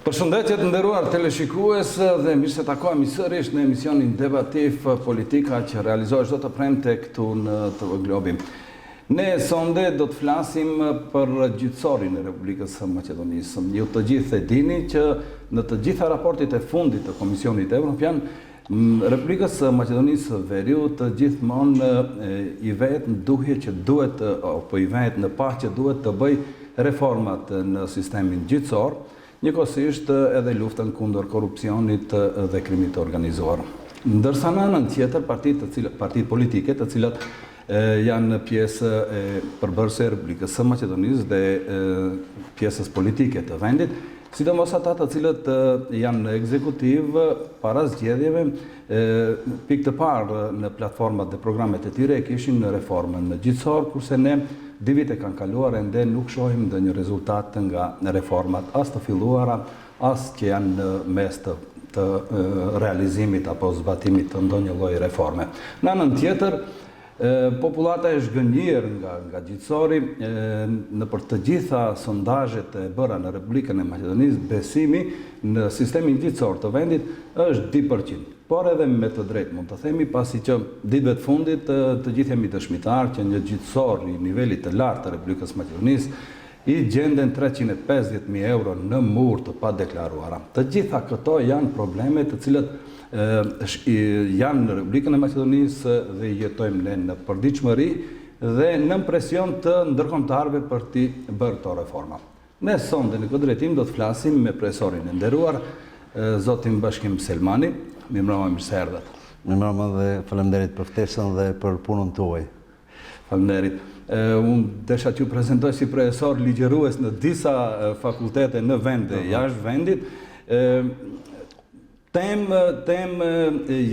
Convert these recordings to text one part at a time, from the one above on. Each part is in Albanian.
Përshëndetje të nderuar teleshikues dhe mirë se takohemi sërish në emisionin debativ politika që realizohet çdo të premte këtu në TV Globi. Ne sonde do të flasim për gjyqësorin e Republikës së Maqedonisë. Ju të gjithë e dini që në të gjitha raportet e fundit të Komisionit Evropian, Republikës së Maqedonisë së Veriut gjithmonë i vetë duhet që duhet apo i vetë në pah që duhet të bëj reformat në sistemin gjyqësor, njëkohësisht edhe luftën kundër korrupsionit dhe krimit të organizuar. Ndërsa në anën tjetër partitë politike të cilat janë pjesë e përbërëse e Republikës së Maqedonisë dhe pjesës politike të vendit, sidomos ata të cilët janë në ekzekutiv para zgjedhjeve, pikë të parë në platformat dhe programet e tyre e kishin në reformën në gjyqësor, kurse ne 2 vite kanë kaluar ende nuk shohim ndonjë rezultat nga reformat as të filluara, as që janë në mes të realizimit apo zbatimit të ndonjë lloji reforme. Në anën tjetër, popullata e zhgënjur nga gjyqësori, në për të gjitha sondazhet e bëra në Republikën e Maqedonisë, besimi në sistemin gjyqësor të vendit është 2%. Por edhe me të drejtë mund të themi, pasi që ditëve të fundit të gjithë jemi dëshmitar që një gjyqësor i nivelit të lartë të Republikës Maqedonisë i gjenden 350.000 euro në mur të padeklaruara. Të gjitha këto janë probleme të cilat janë në Republikën e Maqedonisë dhe jetojmë ne në përditshmëri dhe në presion të ndërkombëtarëve për të bërë këto reforma. Ne sonde në këtë drejtim do të flasim me profesorin e nderuar, zotin Bashkim Selmani. Mirëmbrëma, mirë se erdhët. Mirëmbrëma dhe faleminderit për ftesën dhe për punën tuaj. Faleminderit. Unë desha t'ju prezantoj si profesor ligjërues në disa fakultete në vende jashtë vendit. Temë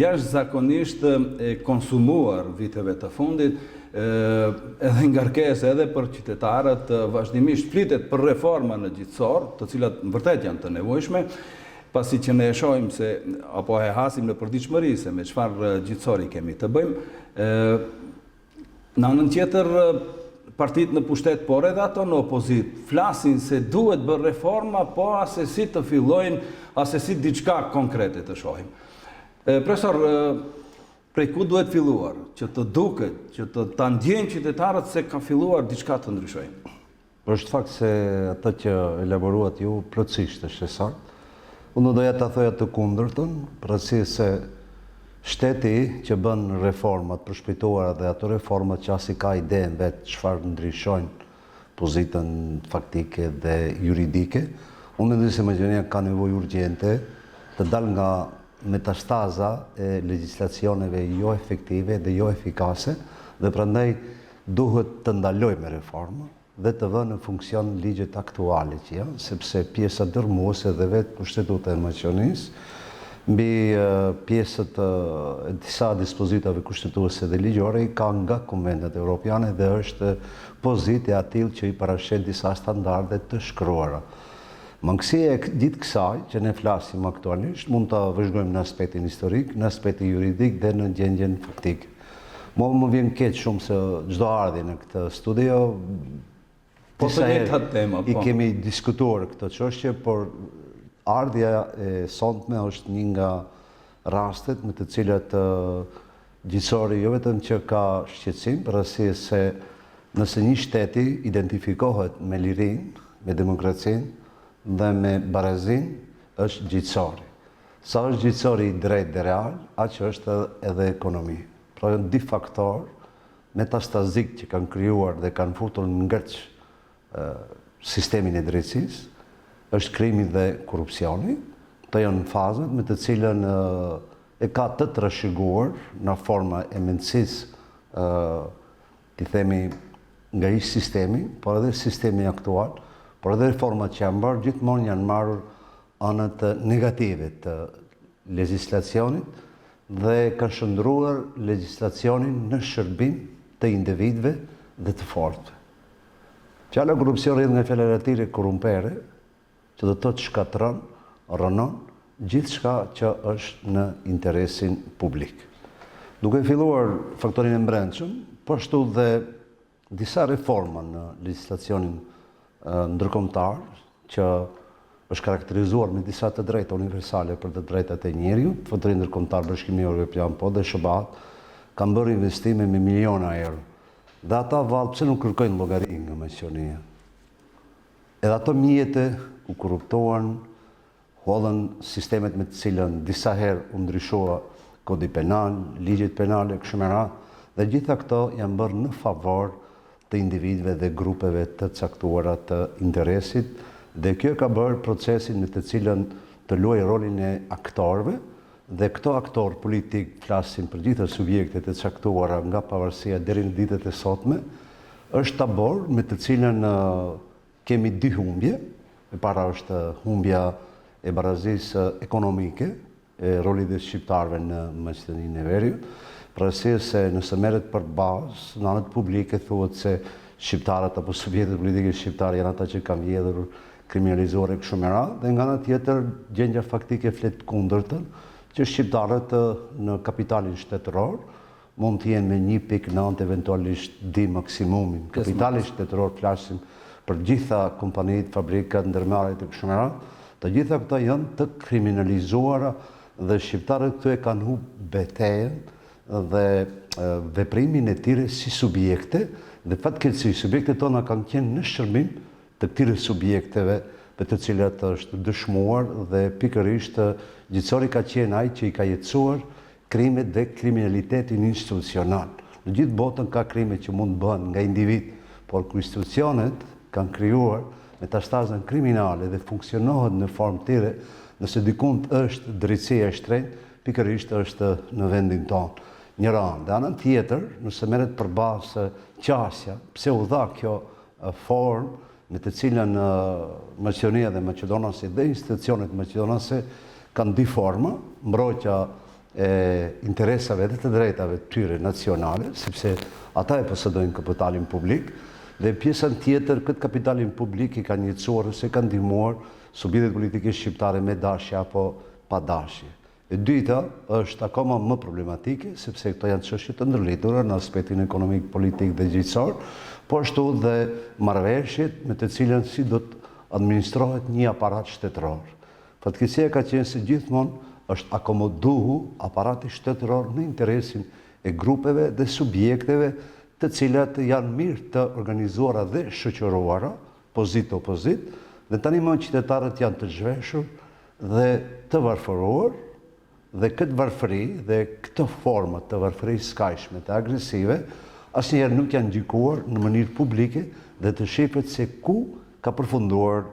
jashtëzakonisht e konsumuar viteve të fundit, edhe ngarkesë edhe për qytetarët, vazhdimisht flitet për reforma në gjyqësor, të cilat vërtet janë të nevojshme, pasi që ne e shohim se, apo e hasim në përditshmëri se me çfarë gjyqësori kemi të bëjmë. Në anën tjetër, partitë në pushtet, por edhe ato në opozit, flasin se duhet bërë reforma, po asesi të fillojnë, asesi diçka konkrete të shohim. Profesor, prej ku duhet filluar, që të duket, që të ndjejnë qytetarët se ka filluar diçka të ndryshojnë? Është fakt se atë që elaboruat ju plotësisht është e saktë. Unë doja të thoja të kundërtën, përsi se shteti që bën reformat përshpejtuara dhe ato reformat që as i ka idenë vetë çfarë ndryshojnë pozitën faktike dhe juridike, unë mendoj se Maqedonia ka nevojë urgjente të dalë nga metastaza e legjislacioneve jo efektive dhe jo efikase dhe prandaj duhet të ndalojmë me reforma dhe të vënë në funksion ligjet aktuale që janë, sepse pjesa dërmuese dhe vetë kushtetuta e Maqedonisë mbi pjesët e disa dispozitave kushtetuese dhe ligjore i ka nga konventet evropiane dhe është pozitë e atill që i parashet disa standarde të shkruara. Mangësia e ditë kësaj që ne flasim aktualisht mund ta vëzhgojmë në aspektin historik, në aspektin juridik dhe në gjendjen faktike. Më vjen keq shumë se çdo ardhi në këtë studio i kemi diskutuar këtë çështje, por ardhja e sotme është një nga rastet në të cilat gjyqësori jo vetëm që ka shqetësim, për arsye se nëse një shteti identifikohet me lirinë, me demokracinë dhe me barazinë, është gjyqësori. Sa është gjyqësori i drejtë dhe real, aq është edhe ekonomi. Pra janë dy faktorë metastazik që kanë krijuar dhe kanë futur në ngërç sistemin e drejtësisë, është krimi dhe korrupsioni. Të janë fazat me të cilën e ka të trashëguar në forma e mendësisë, ti themi nga ish sistemi, por edhe sistemi aktual, por edhe reformat që janë bërë, gjithmonë janë marrur anët negative të legjislacionit dhe kanë shndruar legjislacionin në shërbim të individëve dhe të fortëve. Fjala korrupsion rrjedh nga fjala latine korrumpere, që do të thotë shkatërron, rënon gjithçka që është në interesin publik. Duke filluar faktorin e brendshëm, po ashtu dhe disa reforma në legjislacionin ndërkombëtar që është karakterizuar me disa të drejta universale për të drejtat e njeriut, Fondri Ndërkombëtar Bashkimi Evropian po dhe SBA kanë bërë investime me miliona euro. Dhe ata vallë pse nuk kërkojnë llogari nga Maqedonia. Edhe ato mjete u korruptohen, hollën sistemet me të cilën disa herë u ndryshua kodi penal, ligjet penale, kështu me radhë, dhe gjitha këto janë bërë në favor të individëve dhe grupeve të caktuara të interesit, dhe kjo ka bërë procesin me të cilën të luajë rolin e aktorëve, dhe këto aktorë politik flasin për gjitha subjektet e caktuara nga pavarësia deri në ditët e sotme, është tabor me të cilën kemi dy humbje. E para është humbja e barazisë ekonomike, e rolit e shqiptarëve në Maqedoninë e Veriut, për arsye se nëse merret për bazë, në anët publike thuhet se shqiptarët apo subjektet politike shqiptare janë ata që kanë vjedhur kriminalizuar e kështu me radhë, dhe nga ana tjetër gjendja faktike flet kundërtën, që shqiptarët në kapitalin shtetëror mund të jenë me 1.9 eventualisht di maksimumin. Kapitali shtetëror flasim për gjitha kompanitë, fabrikat, ndërmarrjet e kështu me radhë, të gjitha këta janë të kriminalizuara dhe shqiptarët këtu e kanë humbur betejën dhe veprimin e tyre si subjekte, dhe fatkeqësi subjektet tona kanë qenë në shërbim të këtyre subjekteve me të cilat është dëshmuar, dhe pikërisht gjyqësori ka qenë ai që i ka jetësuar krimet dhe kriminalitetin institucional. Në gjithë botën ka krime që mund bëhen nga individ, por kur institucionet kanë krijuar metastazën kriminale dhe funksionohet në formë tire, nëse dikund është drejtësia e shtrenjtë, pikërisht është në vendin tonë. Njëra anë. Dhe anën tjetër, nëse merret përballë qasja, pse u dha kjo formë me të cilën Maqedonia dhe maqedonasi dhe institucionet maqedonase kanë dy forma, mbrojtja e interesave dhe të drejtave të tyre nacionale, sepse ata e posedojnë kapitalin publik, dhe pjesën tjetër këtë kapitalin publik i kanë jetësuar ose kanë ndihmuar subjektet politike shqiptare me dashje apo pa dashje. E dyta është akoma më problematike, sepse këto janë çështje të ndërlidhura në aspektin ekonomik, politik dhe gjyqësor, po ashtu dhe marrëveshjet me të cilën si do të administrohet një aparat shtetëror. Fatkeqësia ka qenë se gjithmonë është akomoduhu aparati shtetëror në interesin e grupeve dhe subjekteve të cilat janë mirë të organizuara dhe shoqëruara, pozit opozit, dhe tani më qytetarët janë të zhveshur dhe të varfëruar, dhe këtë varfëri dhe këtë forma të varfërisë skajshme të agresive asnjëherë nuk janë gjykuar në mënyrë publike dhe të shifet se ku ka përfunduar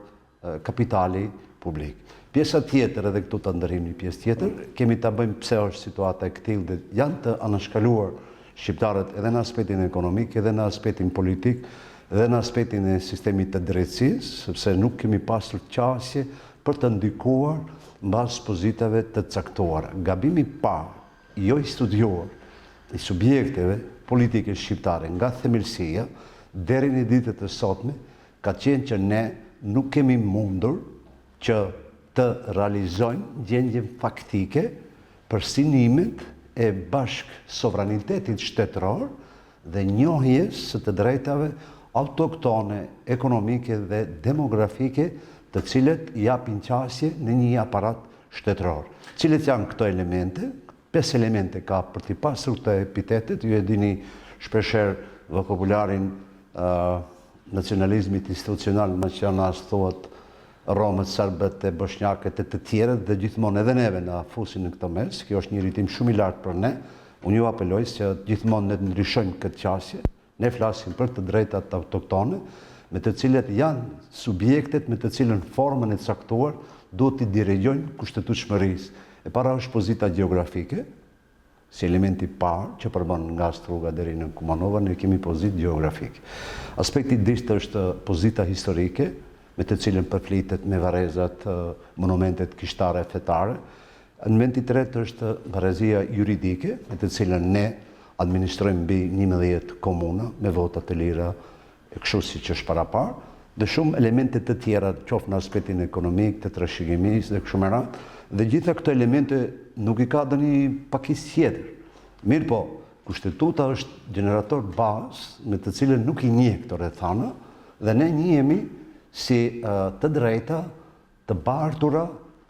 kapitali publik. Pjesa tjetër, edhe këtu të ndërrim një pjesë tjetër, kemi ta bëjmë pse është situata e këtillë dhe janë të anashkaluar shqiptarët edhe në aspektin ekonomik, edhe në aspektin politik, edhe në aspektin e sistemit të drejtësisë, sepse nuk kemi pasur qasje për të ndikuar mbas pozitave të caktuara. Gabimi i parë, jo i studiuar, i subjekteve politike shqiptare nga themelësia deri në ditët e sotme ka qenë që ne nuk kemi mundur që të realizojmë gjendjen faktike për sinimet e bashk sovranitetit shtetëror dhe njohjes së të drejtave autoktone, ekonomike dhe demografike të cilët japin qasje në një aparat shtetëror. Cilët janë këto elemente? 5 elemente ka për t'i pasur të epitetet, ju e dini shpeshherë vokabularin nacionalizmit institucional maqedonas thuhet romët, serbët e bosnjakët e të tjerët, dhe gjithmonë edhe neve na fusin në këtë mes. Kjo është një rritim shumë i lartë për ne. Unë ju apeloj që gjithmonë ne të ndryshojmë këtë qasje. Ne flasim për të drejtat autoktone, me të cilët janë subjektet me të cilën formën e caktuar duhet t'i dirigjojnë kushtetueshmërisë. E para është pozita gjeografike, si elementi parë që përbën nga Struga deri në Kumanova, ne kemi pozitë gjeografike. Aspekti i dytë është pozita historike, me të cilën përflitet me varrezat, monumentet kishtare fetare. Elementi i tretë është varrezia juridike, me të cilën ne administrojmë mbi 11 komuna me vota të lira, e kështu siç është parapar, dhe shumë elemente të tjera, qoftë në aspektin ekonomik, të trashëgimisë dhe kështu me radhë, dhe gjitha këto elemente nuk i ka ndonjë pakisë tjetër. Mirë po, kushtetuta është generator bazë me të cilën nuk i njeh këto rrethana, dhe ne njihemi si të drejta të bartura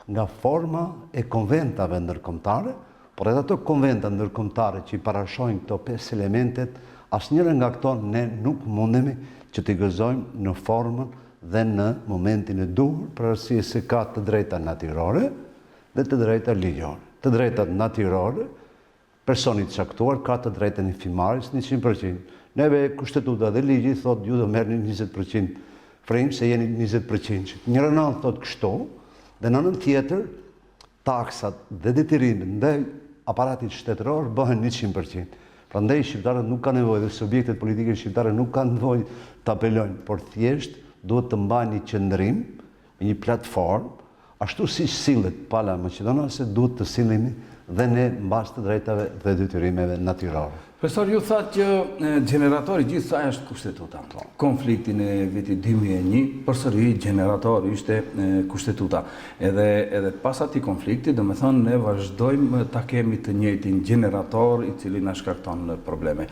nga forma e konventave ndërkombëtare, por edhe ato konventa ndërkombëtare që i parashojnë këto 5 elementet, asnjëra nga këto ne nuk mundemi që t'i gëzojmë në formën dhe në momentin e duhur, për arsye se ka të drejta natyrore dhe të drejta ligjore. Të drejtat natyrore, personi të caktuar ka të drejtën e fimarjes 100%. Neve kushtetuta dhe ligji thotë ju do merrni 20% frym se jeni 20%. Njëra anë thotë kështu, dhe në anën tjetër taksat dhe detyrimet ndaj aparatit shtetëror bëhen 100%. Prandaj shqiptarët nuk kanë nevojë dhe subjektet politike shqiptare nuk kanë nevojë të apelojnë, por thjesht duhet të mbajnë një qëndrim, një platformë, ashtu siç sillet pala maqedonase, duhet të sillemi dhe ne mbas të drejtave dhe detyrimeve natyrore. Profesor, ju thatë që generatori gjithë saj është kushtetuta. Konfliktin e vitit 2001, përsëri generatori ishte kushtetuta. Edhe pas atij konflikti, do me thonë, ne vazhdojmë ta kemi të njëjtin generator i cili na shkakton probleme.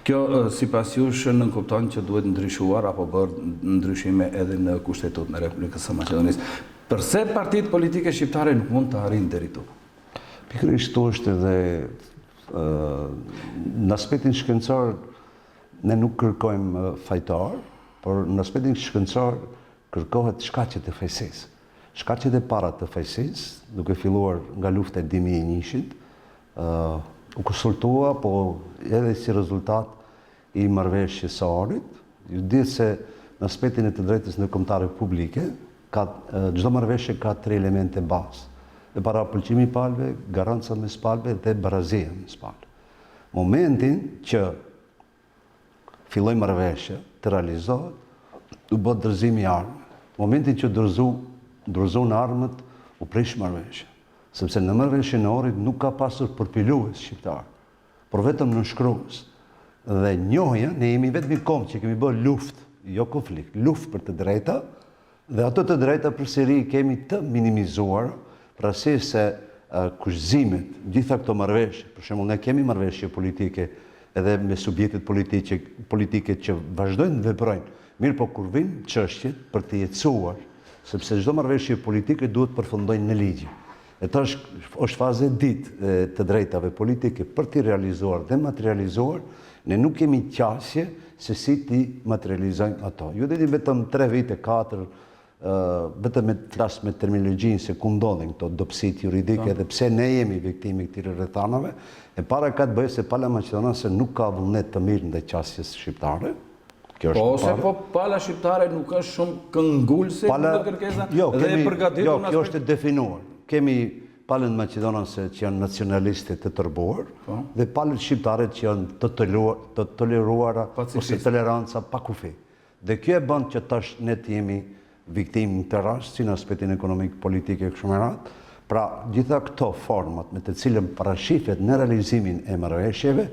Kjo sipas jush nënkupton që duhet ndryshuar apo bërë ndryshime edhe në kushtetutën e Republikës së Maqedonisë. Përse partitë politike shqiptare nuk mund të arrijnë deri këtu? Pikërisht këtu është edhe në aspektin shkencor ne nuk kërkojmë fajtor, por në aspektin shkencor kërkohet shkaqet e fajsisë. Shkaqet e para të fajsisë, duke filluar nga lufta e 2001-shit, u konsultua, po edhe si rezultat i marrëveshjes së Ohrit. Ju ditë se në aspektin e të drejtës ndërkombëtare publike, çdo marrëveshje ka 3 elemente bazë. Dhe parapëlqimi i palëve, garanca mes palëve dhe barazia mes palëve. Momentin që filloi marrëveshja të realizohet, u bë dorëzimi i armëve. Momentin që dorëzuan armët, u prish marrëveshja. Sepse në marrëveshjen e Ohrit nuk ka pasur përpilues shqiptar, por vetëm nënshkrues. Dhe njohja, ne jemi vetëm kom që kemi bërë luftë, jo konflikt, luftë për të drejta, dhe ato të drejta përsëri kemi të minimizuar. Pra se kushzimet, gjitha këto marrëveshje, për shembull ne kemi marrëveshje politike edhe me subjektet politike që vazhdojnë të veprojnë, mirë po kur vijnë çështjet për të jetësuar, sepse çdo marrëveshje politike duhet përfundojnë në ligj. Eta është faza e ditë të drejtave politike për t'i realizuar dhe materializuar, ne nuk kemi qasje se si t'i materializojmë ato. Ju deti vetëm 3 vite, 4, vetëm me flas me terminologjinë se ku ndodhin këto dobësit juridike dhe pse ne jemi viktime këtyre rrethanave, e para ka të bëjë se pala maqedonase nuk ka vullnet të mirë ndaj qasjes shqiptare. Kjo është ose po pala shqiptare nuk është shumë këngulse në kërkesa dhe e përgatitur. Jo, kjo është e definuar. Kemi palën maqedonase që janë nacionaliste të tërbuar dhe palët shqiptare që janë të toleruara ose toleranca pa kufi. Dhe kjo e bën që tash ne të jemi viktim në të rast, si në aspektin ekonomik, politik e kështu me radhë. Pra, gjitha këto format me të cilën parashifet në realizimin e marrëveshjeve,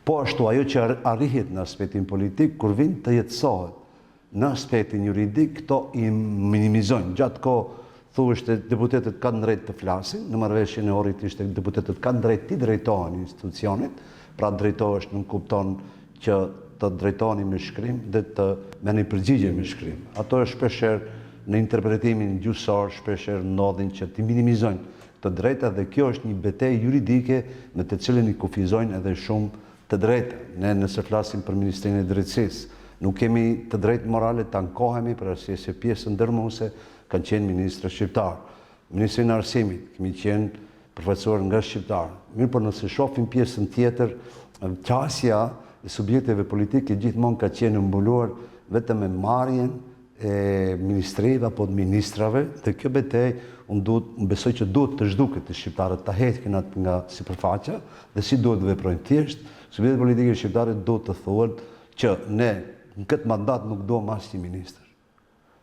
po ashtu ajo që arrihet në aspektin politik, kur vin të jetësohet në aspektin juridik, këto i minimizojnë. Gjatë kohë thuheshte deputetët kanë drejt të flasin, në marrëveshjen e Ohrit ishte deputetët kanë drejt të drejtohen institucionit, pra drejtohesh nuk kupton që të drejtoni me shkrim dhe të merrni përgjigje me shkrim. Ato është shpeshherë në interpretimin gjyqësor, shpeshherë ndodhin që të minimizojnë të drejta dhe kjo është një betejë juridike në të cilën i kufizojnë edhe shumë të drejta. Ne nëse flasim për Ministrinë e Drejtësisë, nuk kemi të drejtë morale të ankohemi për arsye se pjesën ndërmuese kanë qenë ministra shqiptar. Ministrinë e Arsimit kemi qenë përfaqësuar nga shqiptar. Mirë, por nëse shohim pjesën tjetër, qasja e subjekteve politike gjithmonë ka qenë mbuluar vetëm me marrjen e ministrive apo të ministrave, dhe kjo betejë unë besoj që duhet të zhduket të shqiptarët ta heqin atë nga sipërfaqja dhe si duhet të veprojnë thjesht. Subjektet politike shqiptare duhet të thuhen që ne në këtë mandat nuk duam asnjë ministër.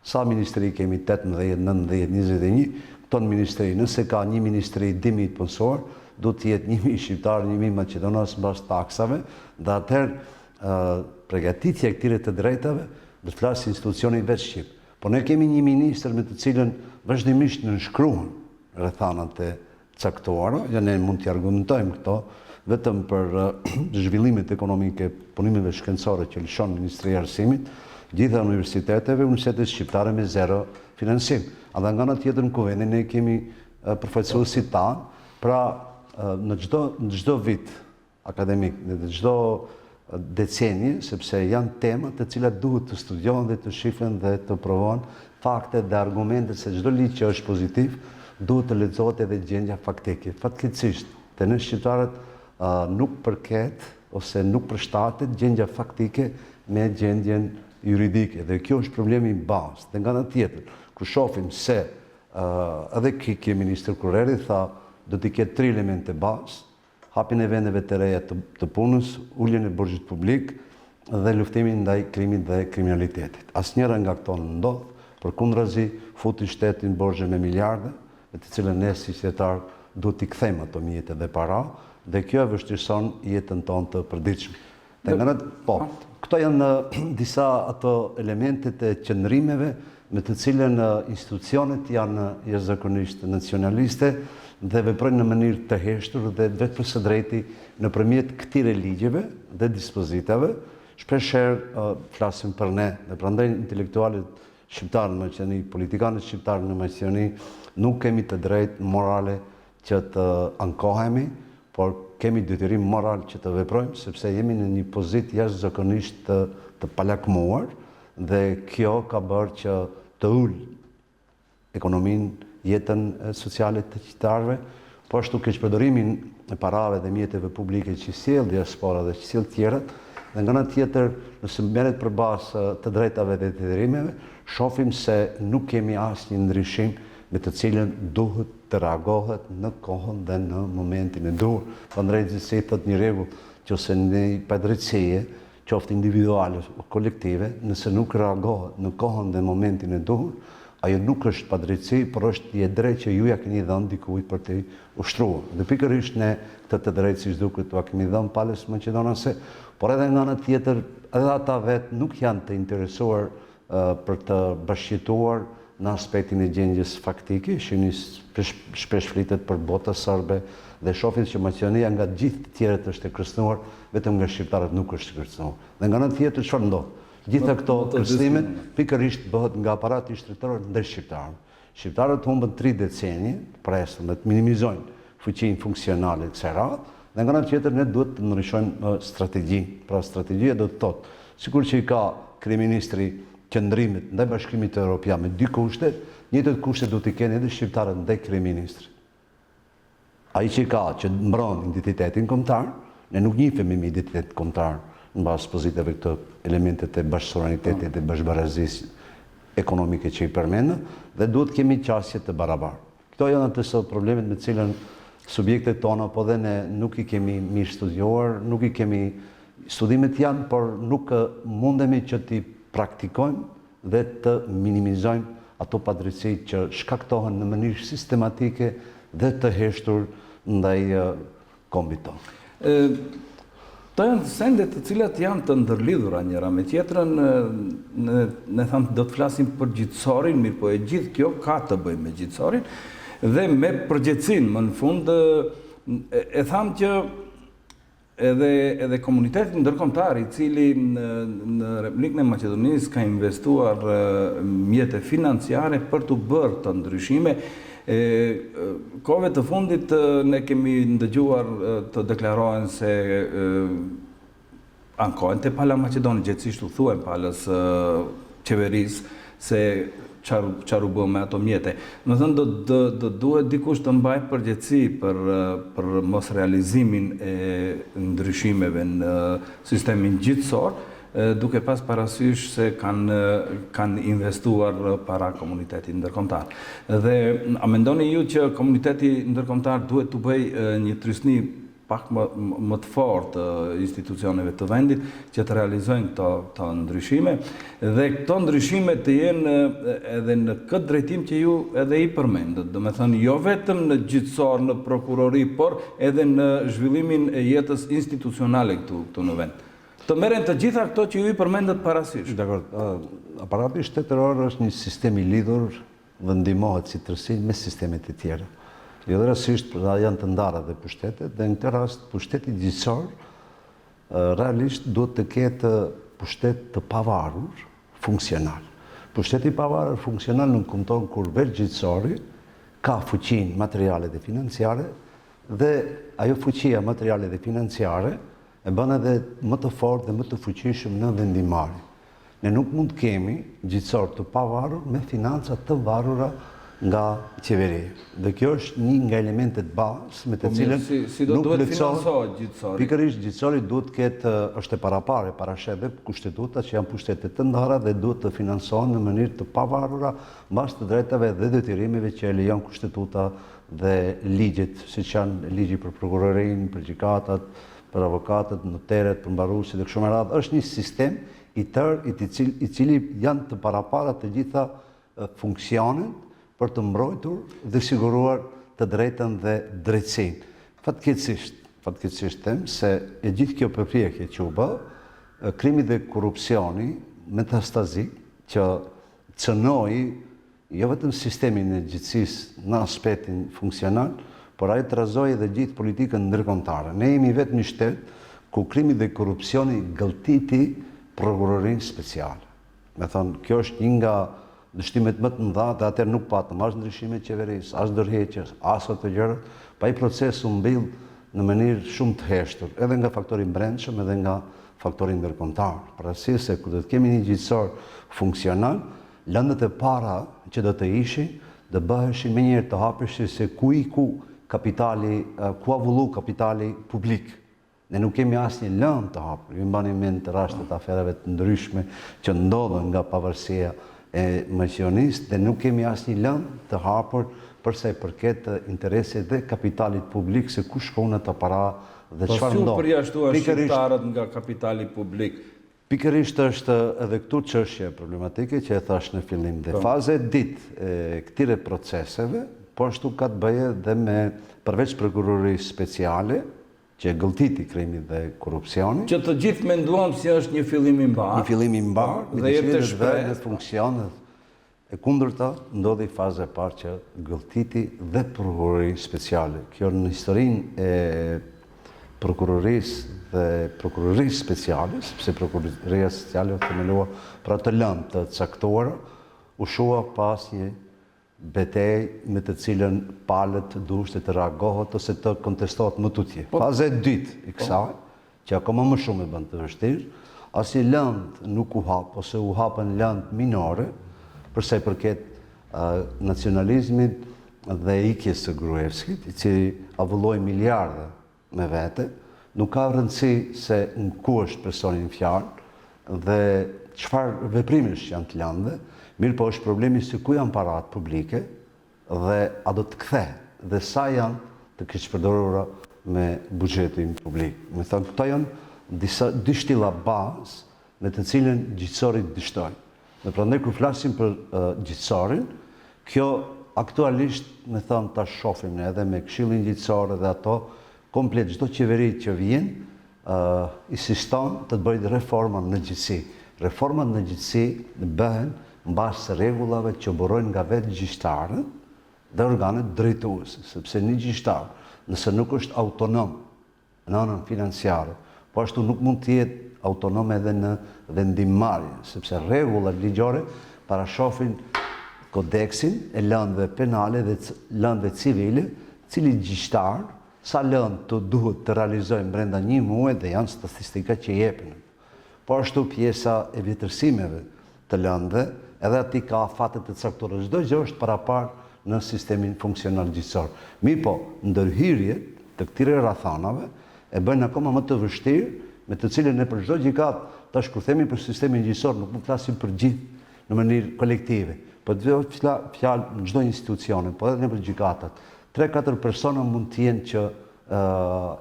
Sa ministri kemi 18, 19, 21, ton ministri, nëse ka një ministri 10.000 punësor, do të jetë 1.000 shqiptarë, 1.000 maqedonas mbas taksave, dhe atëherë përgatitja e këtyre të drejtave do të flasë institucioni vetë shqip. Po ne kemi një ministër me të cilën vazhdimisht nënshkruhen rrethanat e caktuara, ja ne mund t'i argumentojmë këto vetëm për zhvillimet ekonomike, punimeve shkencore që lëshon Ministria e Arsimit, gjitha universiteteve shqiptare me zero financim. Edhe nga ana tjetër në kuvendin ne kemi përfaqësuesit tanë, pra në çdo vit akademik, në çdo decenje, sepse janë tema të cilat duhet të studiohen dhe të shifen dhe të provohen faktet dhe argumentet se çdo ligj që është pozitiv duhet të lexohet edhe gjendja faktike. Fatkeqësisht, te ne shqiptarët nuk përket ose nuk përshtatet gjendja faktike me gjendjen juridike dhe kjo është problemi i bazë. Dhe nga ana tjetër, kur shohim se edhe ke ministri Kurreri tha do të ketë 3 elemente bazë: hapjen e vendeve të reja të punës, uljen e borxhit publik dhe luftimin ndaj krimit dhe kriminalitetit. Asnjëra nga këto nuk ndodh, përkundrazi futi shtetin borxhe me miliarde, me të cilën ne si qytetar duhet t'i kthejmë ato mjete dhe para, dhe kjo e vështirëson jetën tonë të përditshme. Këto janë disa ato elementet e qëndrimeve me të cilën institucionet janë jashtëzakonisht nacionaliste dhe veprojnë në mënyrë të heshtur dhe vetë për së drejti nëpërmjet këtyre ligjeve dhe dispozitave. Shpeshherë flasim për ne dhe prandaj intelektualet shqiptarë në Maqedoni, politikanët shqiptarë në Maqedoni nuk kemi të drejtë morale që të ankohemi, por kemi detyrim moral që të veprojmë, sepse jemi në një pozitë jashtëzakonisht të palakmuar dhe kjo ka bërë që të ul ekonominë, jetën sociale të qytetarëve, po ashtu keqpërdorimin e parave dhe mjeteve publike që sjell diaspora dhe që sjell tjerët, dhe nga ana tjetër, nëse merret përballë të drejtave dhe të detyrimeve, shohim se nuk kemi asnjë ndryshim me të cilën duhet të reagohet në kohën dhe në momentin e duhur. Prandaj si thot një rregull, nëse në padrejtësie, qoftë individuale o kolektive, nëse nuk reagohet në kohën dhe momentin e duhur, ajo nuk është padrejtësi, por është i drejtë që ju ja keni dhënë dikujt për të ushtruar. Dhe pikërisht ne këtë të drejtë siç duket ua kemi dhënë palës maqedonase, por edhe nga ana tjetër, edhe ata vetë nuk janë të interesuar për të bashkëjetuar në aspektin e gjendjes faktike. Shihni shpesh flitet për bota serbe dhe shohin që Maqedonia nga gjithë të tjerët është e kërcënuar, vetëm nga shqiptarët nuk është e kërcënuar. Dhe nga ana tjetër çfarë ndodh? Gjitha këto kërcënimet pikërisht bëhet nga aparati shtetëror ndaj shqiptarëve. Shqiptarët humbën 3 decenije, presën dhe të minimizojnë fuqinë funksionale të kësaj radhe, dhe nga ana tjetër ne duhet të ndryshojmë strategjinë. Pra strategjia do të thotë, sikur që i ka kryeministri qëndrimit ndaj Bashkimit Evropian me 2 kushte, njëjtat kushte do t'i kenë edhe shqiptarët ndaj kryeministrit. Ai që ka që mbron identitetin kombëtar, ne nuk njihemi me identitet kombëtar mbas pozitave këto elementet e bashkësuveranitetit dhe bashkëbarazisë ekonomike që i përmendën, dhe duhet kemi qasje të barabartë. Këto janë ato problemet me të cilën subjektet tona, po dhe ne nuk i kemi mirë studiuar, nuk i kemi studimet janë, por nuk mundemi që t'i praktikojmë dhe të minimizojmë ato padrejtësi që shkaktohen në mënyrë sistematike dhe të heshtur ndaj kombit tonë. Këto janë sende të cilat janë të ndërlidhura njëra me tjetrën, ne thamë do të flasim për gjithësorin, mirë po e gjithë kjo ka të bëjë me gjithësorin dhe me përgjithësinë, më në fund e thamë që edhe komuniteti ndërkombëtar i cili në Republikën e Maqedonisë ka investuar mjete financiare për të bërë të ndryshime. Kohëve të fundit ne kemi ndëgjuar të deklarohen se ankohen te pala Maqedoni, gjithësisht u thuhen palës qeverisë se çfarë u bë me ato mjete. Do të thënë do duhet dikush të mbaj përgjegjësi për mos realizimin e ndryshimeve në sistemin gjithësor, duke pas parasysh se kanë investuar para komunitetit ndërkombëtar. Dhe a mendoni ju që komuniteti ndërkombëtar duhet të bëjë një trysni pak më të fortë institucioneve të vendit që të realizojnë këto ndryshime dhe këto ndryshime të jenë edhe në këtë drejtim që ju edhe i përmendët, do me thënë jo vetëm në gjithësor, në prokurori, por edhe në zhvillimin e jetës institucionale këtu në vend. Të merren të gjitha këto që ju i përmendët parasysh. Dakor, aparati shtetëror është një sistem i lidhur dhe ndihmohet si tërësi me sistemet e tjera. Lidhërësisht janë të ndara dhe pushtetet, dhe në këtë rast pushteti gjithësor realisht duhet të ketë pushtet të pavarur, funksional. Pushteti i pavarur funksional nuk kupton kur veç gjyqësori ka fuqinë materiale dhe financiare dhe ajo fuqia materiale dhe financiare e bën edhe më të fortë dhe më të fuqishëm në vendimarrje. Ne nuk mund të kemi gjyqësor të pavarur me financa të varura nga qeveria. Dhe kjo është një nga elementet bazë me të cilën si do duhet financohet gjyqësori? Pikërisht gjyqësori duhet të ketë, është e parapare, parashet dhe kushtetuta që janë pushtetet të ndara dhe duhet të financohen në mënyrë të pavarura mbas të drejtave dhe detyrimeve që e lejon kushtetuta dhe ligjet, siç janë ligji për prokurorinë, për gjykatat, për avokatët, noteret, për mbaruesit dhe kështu me radhë. Është një sistem i tërë i cili janë të parapara të gjitha funksionet për të mbrojtur dhe siguruar të drejtën dhe drejtësinë. Fatkeqësisht them se e gjithë kjo përpjekje që u bë, krimi dhe korrupsioni metastazik që cënoi jo vetëm sistemin e gjyqësisë në aspektin funksional, por ai trazoi edhe gjithë politikën ndërkombëtare. Ne jemi vetëm një shtet ku krimi dhe korrupsioni gëlltiti prokurorinë speciale. Me thonë, kjo është një nga dështimet më të mëdha dhe atëherë nuk patëm as ndryshime qeverisë, as ndërheqjes, as ato gjërat, pa i proces u mbill në mënyrë shumë të heshtur, edhe nga faktori brendshëm, edhe nga faktori ndërkombëtar. Paraqësisht se kur do të kemi një gjyqësor funksional, lëndët e para që do të ishin, do bëheshin menjëherë të hapeshin se ku kapitali, ku avullu kapitali publik. Ne nuk kemi asnjë lëndë të hapur. Ju mbani mend të rastet aferave të ndryshme që ndodhen nga pavarësia e maqedonisë dhe nuk kemi asnjë lëndë të hapur për sa i përket interesit dhe kapitalit publik, se ku shkon ato para dhe çfarë ndodh. Po si përjashtuar shqiptarët nga kapitali publik? Pikërisht është edhe këtu çështje problematike që e thash në fillim. Dhe faza e ditë e këtyre proceseve, po ashtu ka të bëjë dhe me përveç prokurorisë speciale, që e gëlltiti krimi dhe korrupsioni. Që të gjithë menduam si është një fillim i mbarë. Një fillim i mbarë, dhe jep të shprehë në funksionet. E kundërta, ndodhi faza e parë që gëlltiti dhe prokurori speciale. Kjo në historinë e prokurorisë dhe prokurorisë speciale, sepse prokuroria speciale u themelua për atë lëndë të caktuara, u shua pas një betej me të cilën palët dushte të reagohet ose të kontestohet më tutje. Faza e dytë i kësaj, që akoma më shumë e bën të vështirë, asnjë lëndë nuk u hap ose u hapën lëndë minore, përsa i përket nacionalizmit dhe ikjes së Gruevskit, i cili avulloi miliarde me vete, nuk ka rëndësi se në ku është personin fjalë dhe çfarë veprimesh janë të lëndëve, mirë po është problemi se ku janë paratë publike dhe a do të kthe dhe sa janë të keqpërdorura me buxhetin publik. Me thënë, këto janë dy shtilla bazë me të cilën gjyqësori dështojnë. Dhe prandaj kur flasim për gjyqësorin, kjo aktualisht, me thënë, ta shohim ne edhe me Këshillin Gjyqësor dhe ato komplet çdo qeveri që vjen insiston të bëjë reforma në gjyqësi. Reformat në gjyqësi bëhen mbas rregullave që burojnë nga vetë gjyqtarët dhe organet drejtuese, sepse një gjyqtar, nëse nuk është autonom në anën financiare, po ashtu nuk mund të jetë autonom edhe në vendimmarrje, sepse rregullat ligjore parashofin kodeksin e lëndëve penale dhe lëndëve civile, cili gjyqtar sa lëndë të duhet të realizojnë brenda një muaji dhe janë statistika që jepin. Po ashtu pjesa e vjetërsimeve të lëndëve, edhe ati ka afatet të caktuara. Çdo gjë është parapar në sistemin funksional gjyqësor. Po, ndërhyrjet të këtyre rrethanave e bëjnë akoma më të vështirë, me të cilën ne për çdo gjykat, tash kur themi për sistemin gjyqësor, nuk mund të flasim për gjithë në mënyrë kolektive, po të fjalë në çdo institucione, po edhe në për gjykatat. 3-4 persona mund të jenë që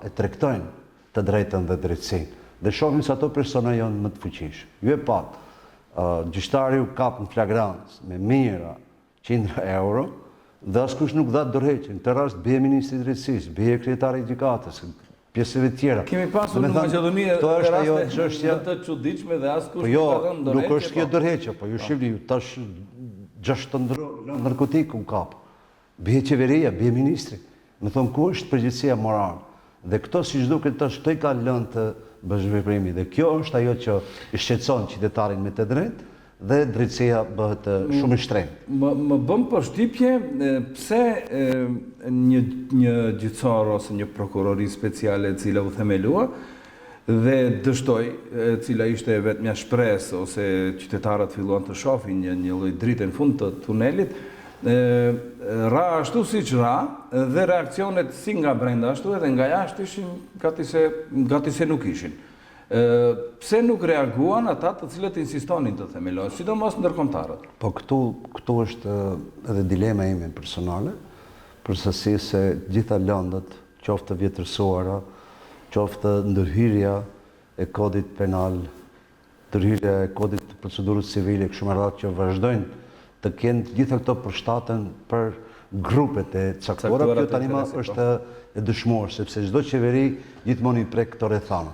e tregtojnë të drejtën dhe drejtësinë. Dhe shohim se ato persona janë më të fuqishëm. Ju e pat, gjyqtari u kap në flagrancë me mijëra, qindra euro, dhe askush nuk dha dorëheqje. Në këtë rast bie ministri i drejtësisë, bie kryetari i gjykatës, pjesëve tjera. Kemi pasur në Maqedoni raste të çuditshme dhe askush nuk ka dhënë dorëheqje. Nuk është kjo dorëheqje, po ju shihni tash 6 të narkotik u kap. Bie qeveria, bie ministri. Me thonë, ku është përgjegjësia morale? Dhe këto siç duket tash këto i kanë lënë të bashkëveprimi dhe kjo është ajo që i shqetëson qytetarin me të drejtë dhe drejtësia bëhet shumë e shtrenjtë. Më bëm përshtypje pse një gjyqtar ose një prokurori speciale e cila u themelua dhe dështoi, e cila ishte vetëm një shpresë ose qytetarët filluan të shohin një lloj drite në fund të tunelit, ra ashtu siç ra dhe reakcionet si nga brenda ashtu edhe nga jashtë ishin gati se nuk ishin. Pse nuk reaguan ata të cilët insistonin të themelohen, sidomos ndërkombëtarët? Po këtu është edhe dilema ime personale, përse se gjitha lëndët, qoftë të vjetërsuara, qoftë ndërhyrja e kodit penal, ndërhyrja e kodit të procedurës civile, kështu me radhë që vazhdojnë të kenë gjitha këto përshtaten për grupet e caktuara. Kjo tani është e dëshmuar, sepse çdo qeveri gjithmonë i prek këto rrethana.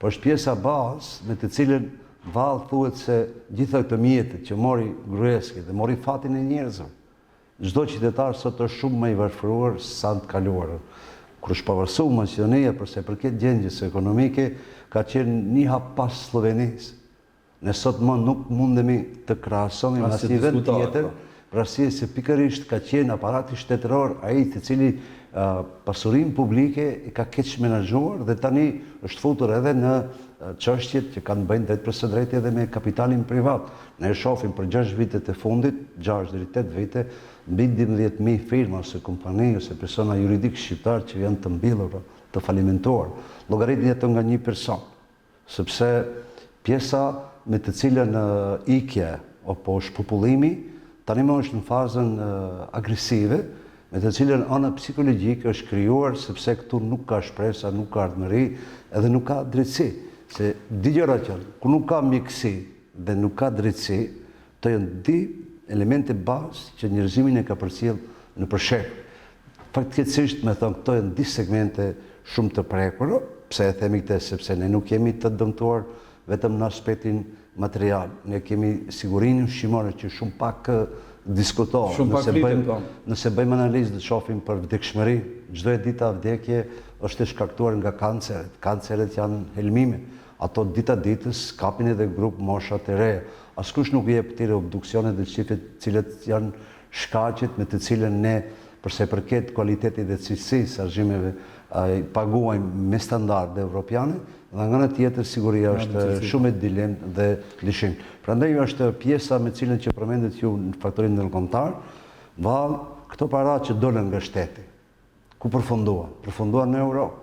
Po është pjesa bazë me të cilën vallë thuhet se gjitha këto mjetet që mori Gruevski dhe mori fatin e njerëzve. Çdo qytetar sot është shumë më i varfëruar se sa të kaluarën. Kur është pavarësu Maqedonia përse përket gjendjes ekonomike, ka qenë një hap pas Slovenisë. Ne sot nuk mundemi të krahasohemi me asnjë vend tjetër, për arsye se pikërisht ka qenë aparati shtetëror ai i cili pasurinë publike i ka keq menaxhuar dhe tani është futur edhe në çështjet që kanë bëjnë drejt për së drejtë edhe me kapitalin privat. Ne e shohim për 6 vitet e fundit, 6 deri 8 vite, mbi 12.000 firma ose kompani ose persona juridik shqiptar që janë të mbyllur, të falimentuar. Llogaritën jeton nga një person, sepse pjesa me të cilën ikje apo shpopullimi tani më është në fazën agresive, me të cilën ana psikologjike është krijuar sepse këtu nuk ka shpresa, nuk ka ardhmëri, edhe nuk ka drejtësi. Se di gjëra që ku nuk ka mjekësi dhe nuk ka drejtësi, të janë di elemente bazë që njerëzimin e ka përcjell në përshek. Faktikisht me thënë këto janë di segmente shumë të prekura, pse e themi këtë sepse ne nuk jemi të dëmtuar vetëm në aspektin material. Ne kemi sigurinë ushqimore që shumë pak diskutohet. Nëse bëjmë analizë dhe shohim për vdekshmëri, çdo e dita vdekje është e shkaktuar nga kanceret. Kanceret janë helmime. Ato dita ditës kapin edhe grup moshat e reja. Askush nuk i jep këtyre obduksionet dhe çiftet cilët janë shkaqet me të cilën ne përse përket kualitetit dhe cilësisë argjimeve paguajmë me standarde evropiane, dhe nga në tjetër siguria është shumë e dilemë dhe lishim. Prandaj është pjesa me cilën që përmendet ju në faktorin ndërkombëtar, vallë këto para që dolën nga shteti. Ku përfunduan? Përfunduan në Europë.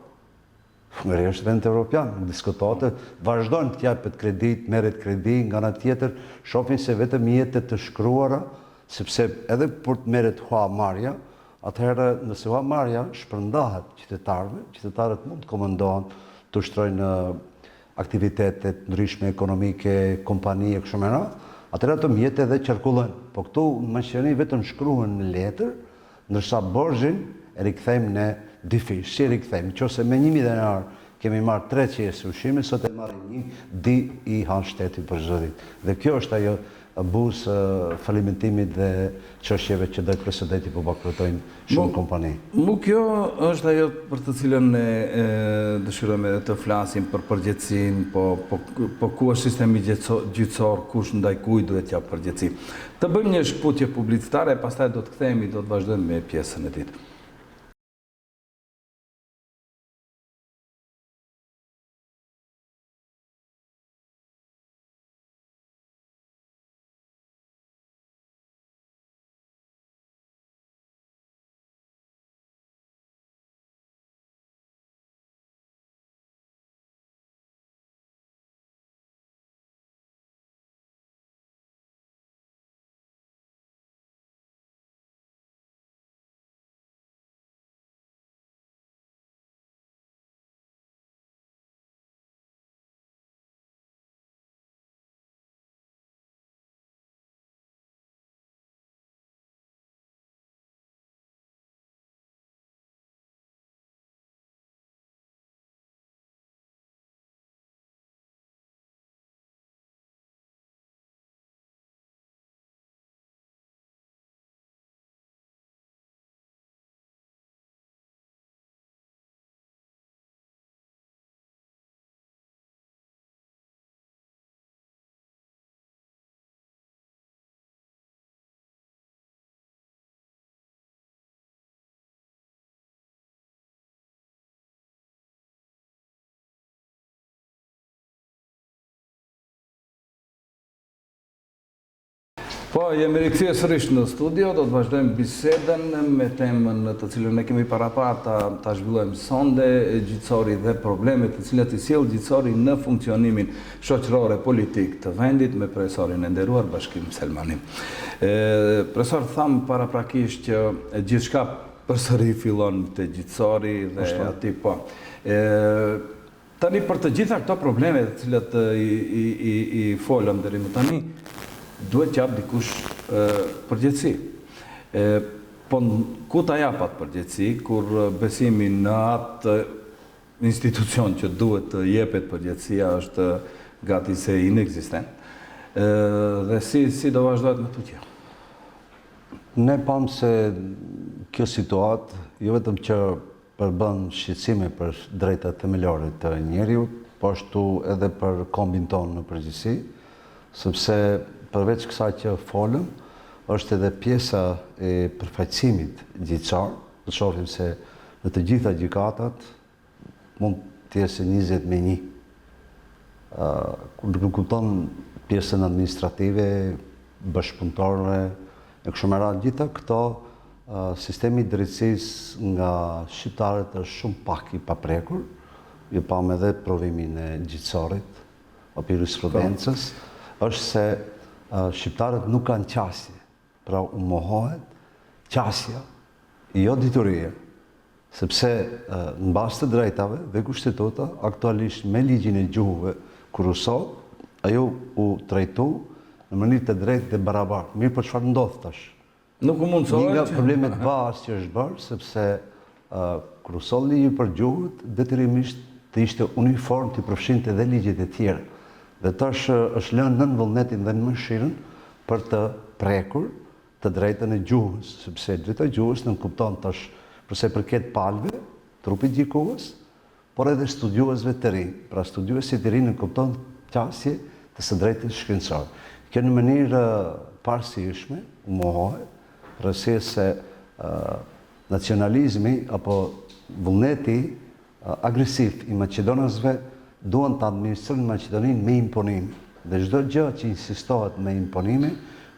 Hungria është vend evropian, diskutohet, vazhdojnë të japet kredit, merret kredi, nga ana tjetër shohin se vetëm jetët të shkruara, sepse edhe për të merret huamarrja, atëherë nëse huamarrja shpërndahet qytetarëve, qytetarët mund të komandohen të ushtrojnë aktivitetet ndryshme ekonomike, kompani e kështu me radhë, atëherë ato mjete edhe qarkullojnë. Po këtu në Maqedoni vetëm shkruhen në letër, ndërsa borxhin e rikthejmë në dy fish. Si e rikthejmë? Nëse me 1.000 denar kemi marrë 3 qese ushqime, sot e marrim 1 di i han shteti për çdo ditë. Dhe kjo është ajo abuz falimentimit dhe çështjeve që drejt presidenti po bankrotojnë shumë kompani. Kjo është ajo për të cilën ne dëshirojmë të flasim për përgjegjësinë, po ku është sistemi gjyqësor, kush ndaj kujt duhet t'jap përgjegjësi. Të bëjmë një shkputje publicitare, pastaj do të kthehemi, do të vazhdojmë me pjesën e dytë. Po, jemi rikthyer sërish në studio, do të vazhdojmë bisedën me temën të cilën ne kemi parapara ta zhvillojmë sonde, gjyqësori dhe problemet të cilat i sjell gjyqësori në funksionimin shoqëror e politik të vendit me profesorin e nderuar Bashkim Selmani. Profesor, tham paraprakisht që gjithçka përsëri fillon te gjyqësori dhe aty po. Tani për të gjitha këto probleme të cilat i folëm deri më tani, duhet që japë dikush përgjegjësi. Po ku ta japat përgjegjësi, kur besimi në atë institucion që duhet të jepet përgjegjësia është gati se inekzistent, dhe si do vazhdojt me tutje? Ne pam se kjo situatë, jo vetëm që përbën shqetësime për drejtat themelore të njeriut, po ashtu edhe për kombin tonë në përgjithësi, sepse përveç kësaj që folëm, është edhe pjesa e përfaqësimit gjyqësor. Do shohim se në të gjitha gjykatat mund të jetë 20-1. Kur kupton pjesën administrative, bashkëpunëtorëve, e kështu me radhë, gjitha këto sistemi i drejtësisë nga shqiptarët është shumë pak i paprekur. Ju pam edhe provimin e gjyqësorit apo jurisprudencës, është se shqiptarët nuk kanë qasje, pra u mohohet qasja, jo dituria, sepse në bazë të drejtave dhe kushtetuta, aktualisht me ligjin e gjuhëve kur u sot, ajo u trajtu në mënyrë të drejtë dhe barabartë. Mirë, po çfarë ndodh tash? Nuk u mundsohet. Një nga problemet bazë që është bërë, sepse kur u sot ligji për gjuhët, detyrimisht të ishte uniform të përfshinte edhe ligjet e tjera. Dhe tash është lënë nën vullnetin dhe në mëshirën për të prekur të drejtën e gjuhës, sepse drejta e gjuhës nuk kupton tash përse përket palëve, trupit gjykues, por edhe studiuesve të rinj. Pra studiuesit të rinj nuk kupton qasje të së drejtës shkencore. Kjo në mënyrë parësishme u mohohet rësie se nacionalizmi apo vullneti agresiv i Maqedonasve duan të administrojnë Maqedoninë me imponim. Dhe çdo gjë që insistohet me imponime,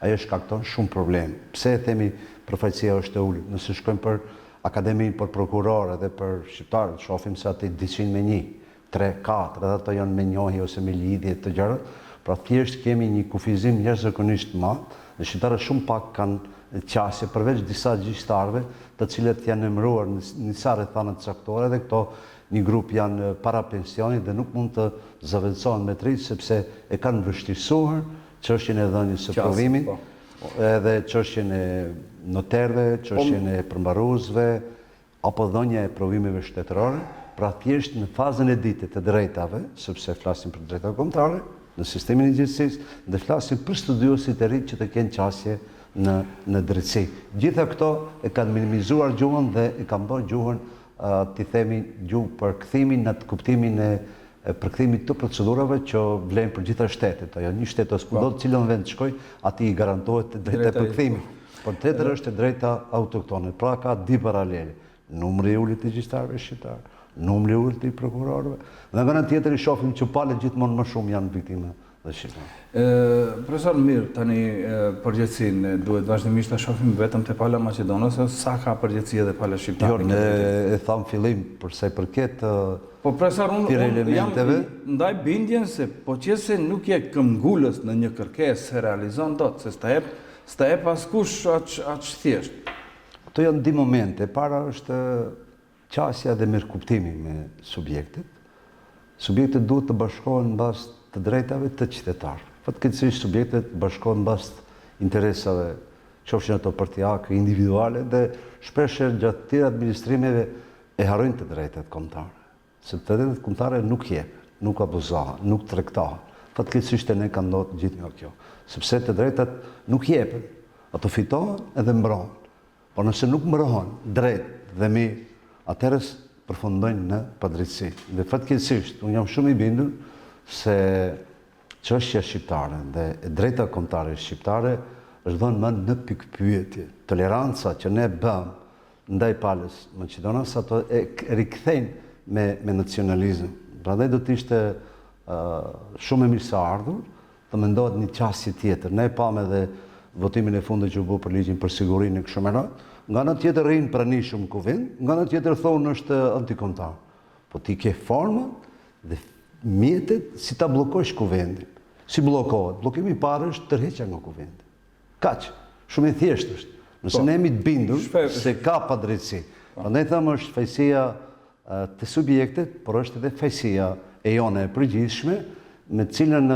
ajo shkakton shumë probleme. Pse e themi përfaqësia është e ulët? Nëse shkojmë për akademinë për prokurorë dhe për shqiptarët, shohim se aty 201, 3, 4, edhe ato janë me njohje ose me lidhje të gjëra. Pra thjesht kemi një kufizim jashtëzakonisht të madh, dhe shqiptarët shumë pak kanë qasje përveç disa gjyqtarëve, të cilët janë emëruar në disa rrethana të caktuara, dhe këto një grup janë para pensionit dhe nuk mund të zëvendësohen me të ri, sepse e kanë vështirësuar çështjen e dhënies së provimit, edhe çështjen e noterëve, çështjen e përmbaruesve, apo dhënia e provimeve shtetërore. Pra thjesht në fazën e ditët të drejtave, sepse flasim për drejta kombëtare në sistemin e gjyqësisë, dhe flasim për studiuesit e rinj që të kenë qasje në drejtësi. Gjitha këto e kanë minimizuar gjuhën dhe e kanë bërë gjuhën ti themi gjuhë për kthimin në të kuptimin e përkthimit të procedurave që vlen për gjitha shtetet. Ajo një shtet ose kudo të cilën vend shkoj, atij i garantohet drejta e përkthimit. Por tjetër është drejta autoktone. Pra ka dy paralele. Numri i ulët të gjyqtarëve shqiptar, numri i ulët të prokurorëve. Dhe nga ana tjetër i shohim që palët gjithmonë më shumë janë viktima dhe shqiptar. Profesor, mirë, tani përgjegjësinë duhet vazhdimisht ta shohim vetëm te pala maqedonase, sa ka përgjegjësi edhe pala shqiptare? Jo, ne e tham fillim për sa i përket po profesor, unë jam ndaj bindjen se po qëse nuk je këmbgulës në një kërkesë se realizon dot, se s'ta jep askush aq thjesht. Këto janë dy momente. Para është qasja dhe mirëkuptimi me subjektet. Subjektet duhet të bashkohen mbas të drejtave të qytetarëve. Fatkeqësisht subjektet bashkohen mbas interesave, qofshin ato partijake, individuale, dhe shpesh gjatë të administrimeve e harrojnë të drejtat kombëtare. Se të drejtat kombëtare nuk jepen, nuk abuzohen, nuk tregtohen. Fatkeqësisht ne ka ndodhur gjithë nga kjo, sepse të drejtat nuk jepen, ato fitohen edhe mbrohen. Por nëse nuk mbrohen drejt dhe mirë, atëherë përfundojnë në padrejtësi. Dhe fatkeqësisht unë jam shumë i bindur se çështja shqiptare dhe drejta kombëtare shqiptare është dhënë më në pikpyetje. Toleranca që ne bëm ndaj palës Maqedonas, ato e rikthejnë me nacionalizëm. Prandaj do të ishte shumë e mirë se ardhur të mendohet një qasje tjetër. Ne pam edhe votimin e fundit që u bë për ligjin për sigurinë e kështu me radhë. Nga ana tjetër rrin pranishëm kuvend, nga ana tjetër thonë është antikombëtar. Po ti ke formën dhe mjetet si ta bllokosh kuvendin. Si bllokohet? Bllokimi i parë është tërheqja nga kuvendi. Kaq. Shumë i thjeshtë është. Nëse ne jemi të bindur se ka padrejtësi. Prandaj them është fajësia të subjektit, por është edhe fajësia e jone e përgjithshme, me cilën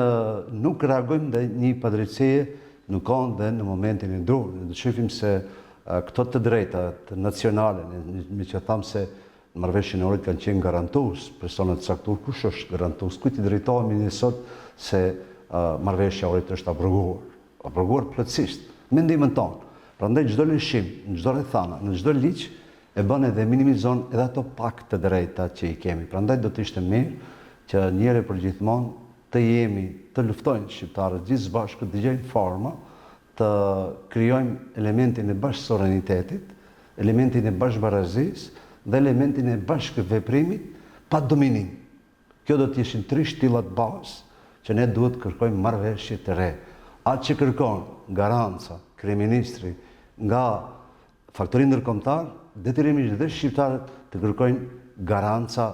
nuk reagojmë dhe një padrejtësie nuk ka dhe në momentin e dur. Ne do shohim se këto të drejtat nacionale, me që thamë se në marrëveshjen e orit kanë qenë garantues, personat caktuar, kush është garantues, kujt i drejtohemi ne sot se marrëveshja e orit është abroguar plotësisht, me ndihmën tonë. Prandaj çdo lëshim, në çdo rrethana, në çdo ligj e bën edhe minimizon edhe ato pak të drejta që i kemi. Prandaj do të ishte mirë që njëherë për gjithmonë të luftojnë shqiptarët gjithë së bashku të gjejnë forma të krijojmë elementin e bashkësuverenitetit, elementin e bashkëbarazisë dhe elementin e bashkëveprimit pa dominim. Kjo do të ishin 3 shtillat bazë që ne duhet kërkojmë marrëveshje të re. Atë që kërkon garanca, kryeministri nga faktori ndërkombëtar, detyrimisht dhe shqiptarët të kërkojnë garanca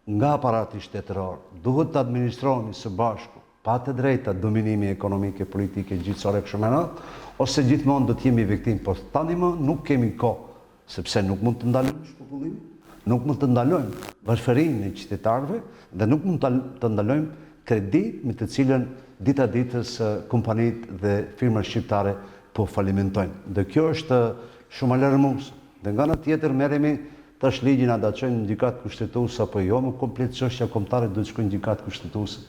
nga aparati shtetëror. Duhet të administrohemi së bashku, pa të drejta dominimi ekonomike, politike, gjithësore kështu me radhë, ose gjithmonë do të jemi viktim, por tani më nuk kemi kohë, sepse nuk mund të ndalojmë shpopullimin, nuk mund të ndalojmë varfërinë e qytetarëve dhe nuk mund të ndalojmë kredit me të cilën dita ditës kompanitë dhe firmat shqiptare po falimentojnë. Dhe kjo është shumë alarmuese. Dhe nga ana tjetër merremi tash ligjin a do të çojnë në gjykatë kushtetuese apo jo, më komplet çështja kombëtare duhet të shkojnë në gjykatë kushtetuese.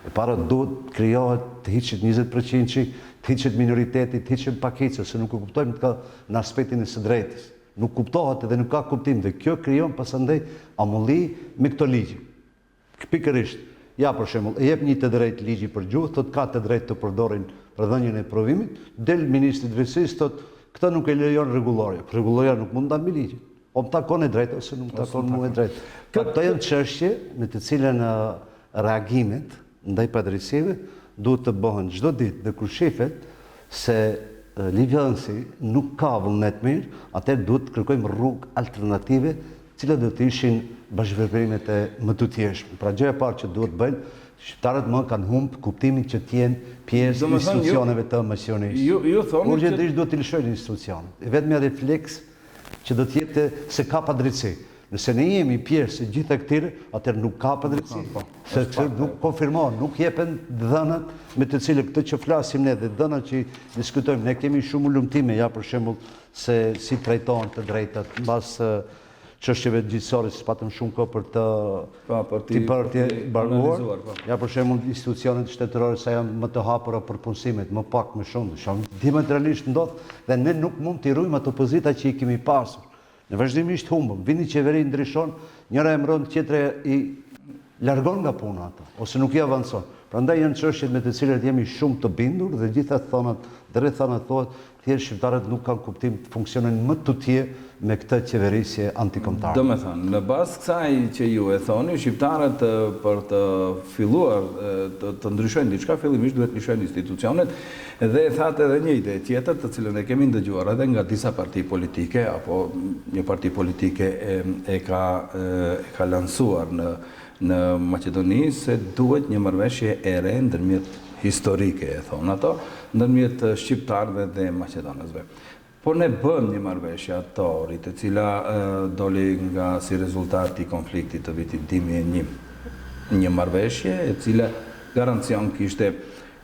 E para duhet krijohet të hiqet 20%, të hiqet minoriteti, të hiqet pakicë, se nuk e kuptojmë në aspektin e së drejtës. Nuk kuptohet dhe nuk ka kuptim dhe kjo krijon pasandej amulli me këto ligje. Pikërisht, ja për shembull, e jep një të drejtë ligji për gjuhë, thotë ka të drejtë të përdorin për dhënien e provimit, del ministri i drejtësisë thotë këtë nuk e lejon rregulloria. Rregulloria nuk mund ta mbi ligjin. O më takon e drejtë ose nuk takon mua e drejtë. Këto janë çështje me të cilën reagimet ndaj padrejtësive duhet të bëhen çdo ditë dhe kur shihet se Livjansi nuk ka vullnet mirë, atëherë duhet të kërkojmë rrugë alternative, cilat do të ishin bashkëveprimet e më të thjeshta. Pra gjëja e parë që duhet bëjnë, shqiptarët më kanë humbur kuptimin që të jenë pjesë e institucioneve të misionisë. Urgjentisht duhet të lëshojnë institucionet. Vetëm refleks që do të jetë se ka padrejtësi. Nëse ne jemi pjesë e gjitha këtyre, atëherë nuk ka padrejtësi. Sepse nuk konfirmohen, nuk jepen dhënat me të cilët këtë që flasim ne dhe dhënat që diskutojmë. Ne kemi shumë ulëmtime, ja për shembull, se si trajtohen të drejtat mbas çështjeve gjithësore, si patëm shumë kohë për të barguar. Ja për shembull, institucionet shtetërore sa janë më të hapura për punësimet, më pak më shumë. Diametralisht ndodh dhe ne nuk mund të rrujmë ato pozita që i kemi pasur. Në vazhdimisht humbëm, vini qeveri ndryshon, njëra e mbron, tjetra i largon nga puna ata, ose nuk i avancon. Prandaj janë çështjet me të cilat jemi shumë të bindur dhe gjitha thonat dhe rrethanat thotë, thjesht shqiptarët nuk kanë kuptim të funksionojnë më tutje me këtë qeverisje antikombëtare. Domethënë, në bazë kësaj që ju e thoni, shqiptarët për të filluar të ndryshojnë diçka, fillimisht duhet lëshojnë institucionet dhe e thatë edhe një ide tjetër të cilën e kemi ndëgjuar edhe nga disa parti politike apo një parti politike e ka lansuar në Maqedoni se duhet një marrëveshje e re ndërmjet historike, e thonë ato, ndërmjet shqiptarëve dhe maqedonësve. Por ne bëm një marrëveshje atorit, e cila doli nga si rezultat i konfliktit të vitit 2001. Një marrëveshje e cila garancion kishte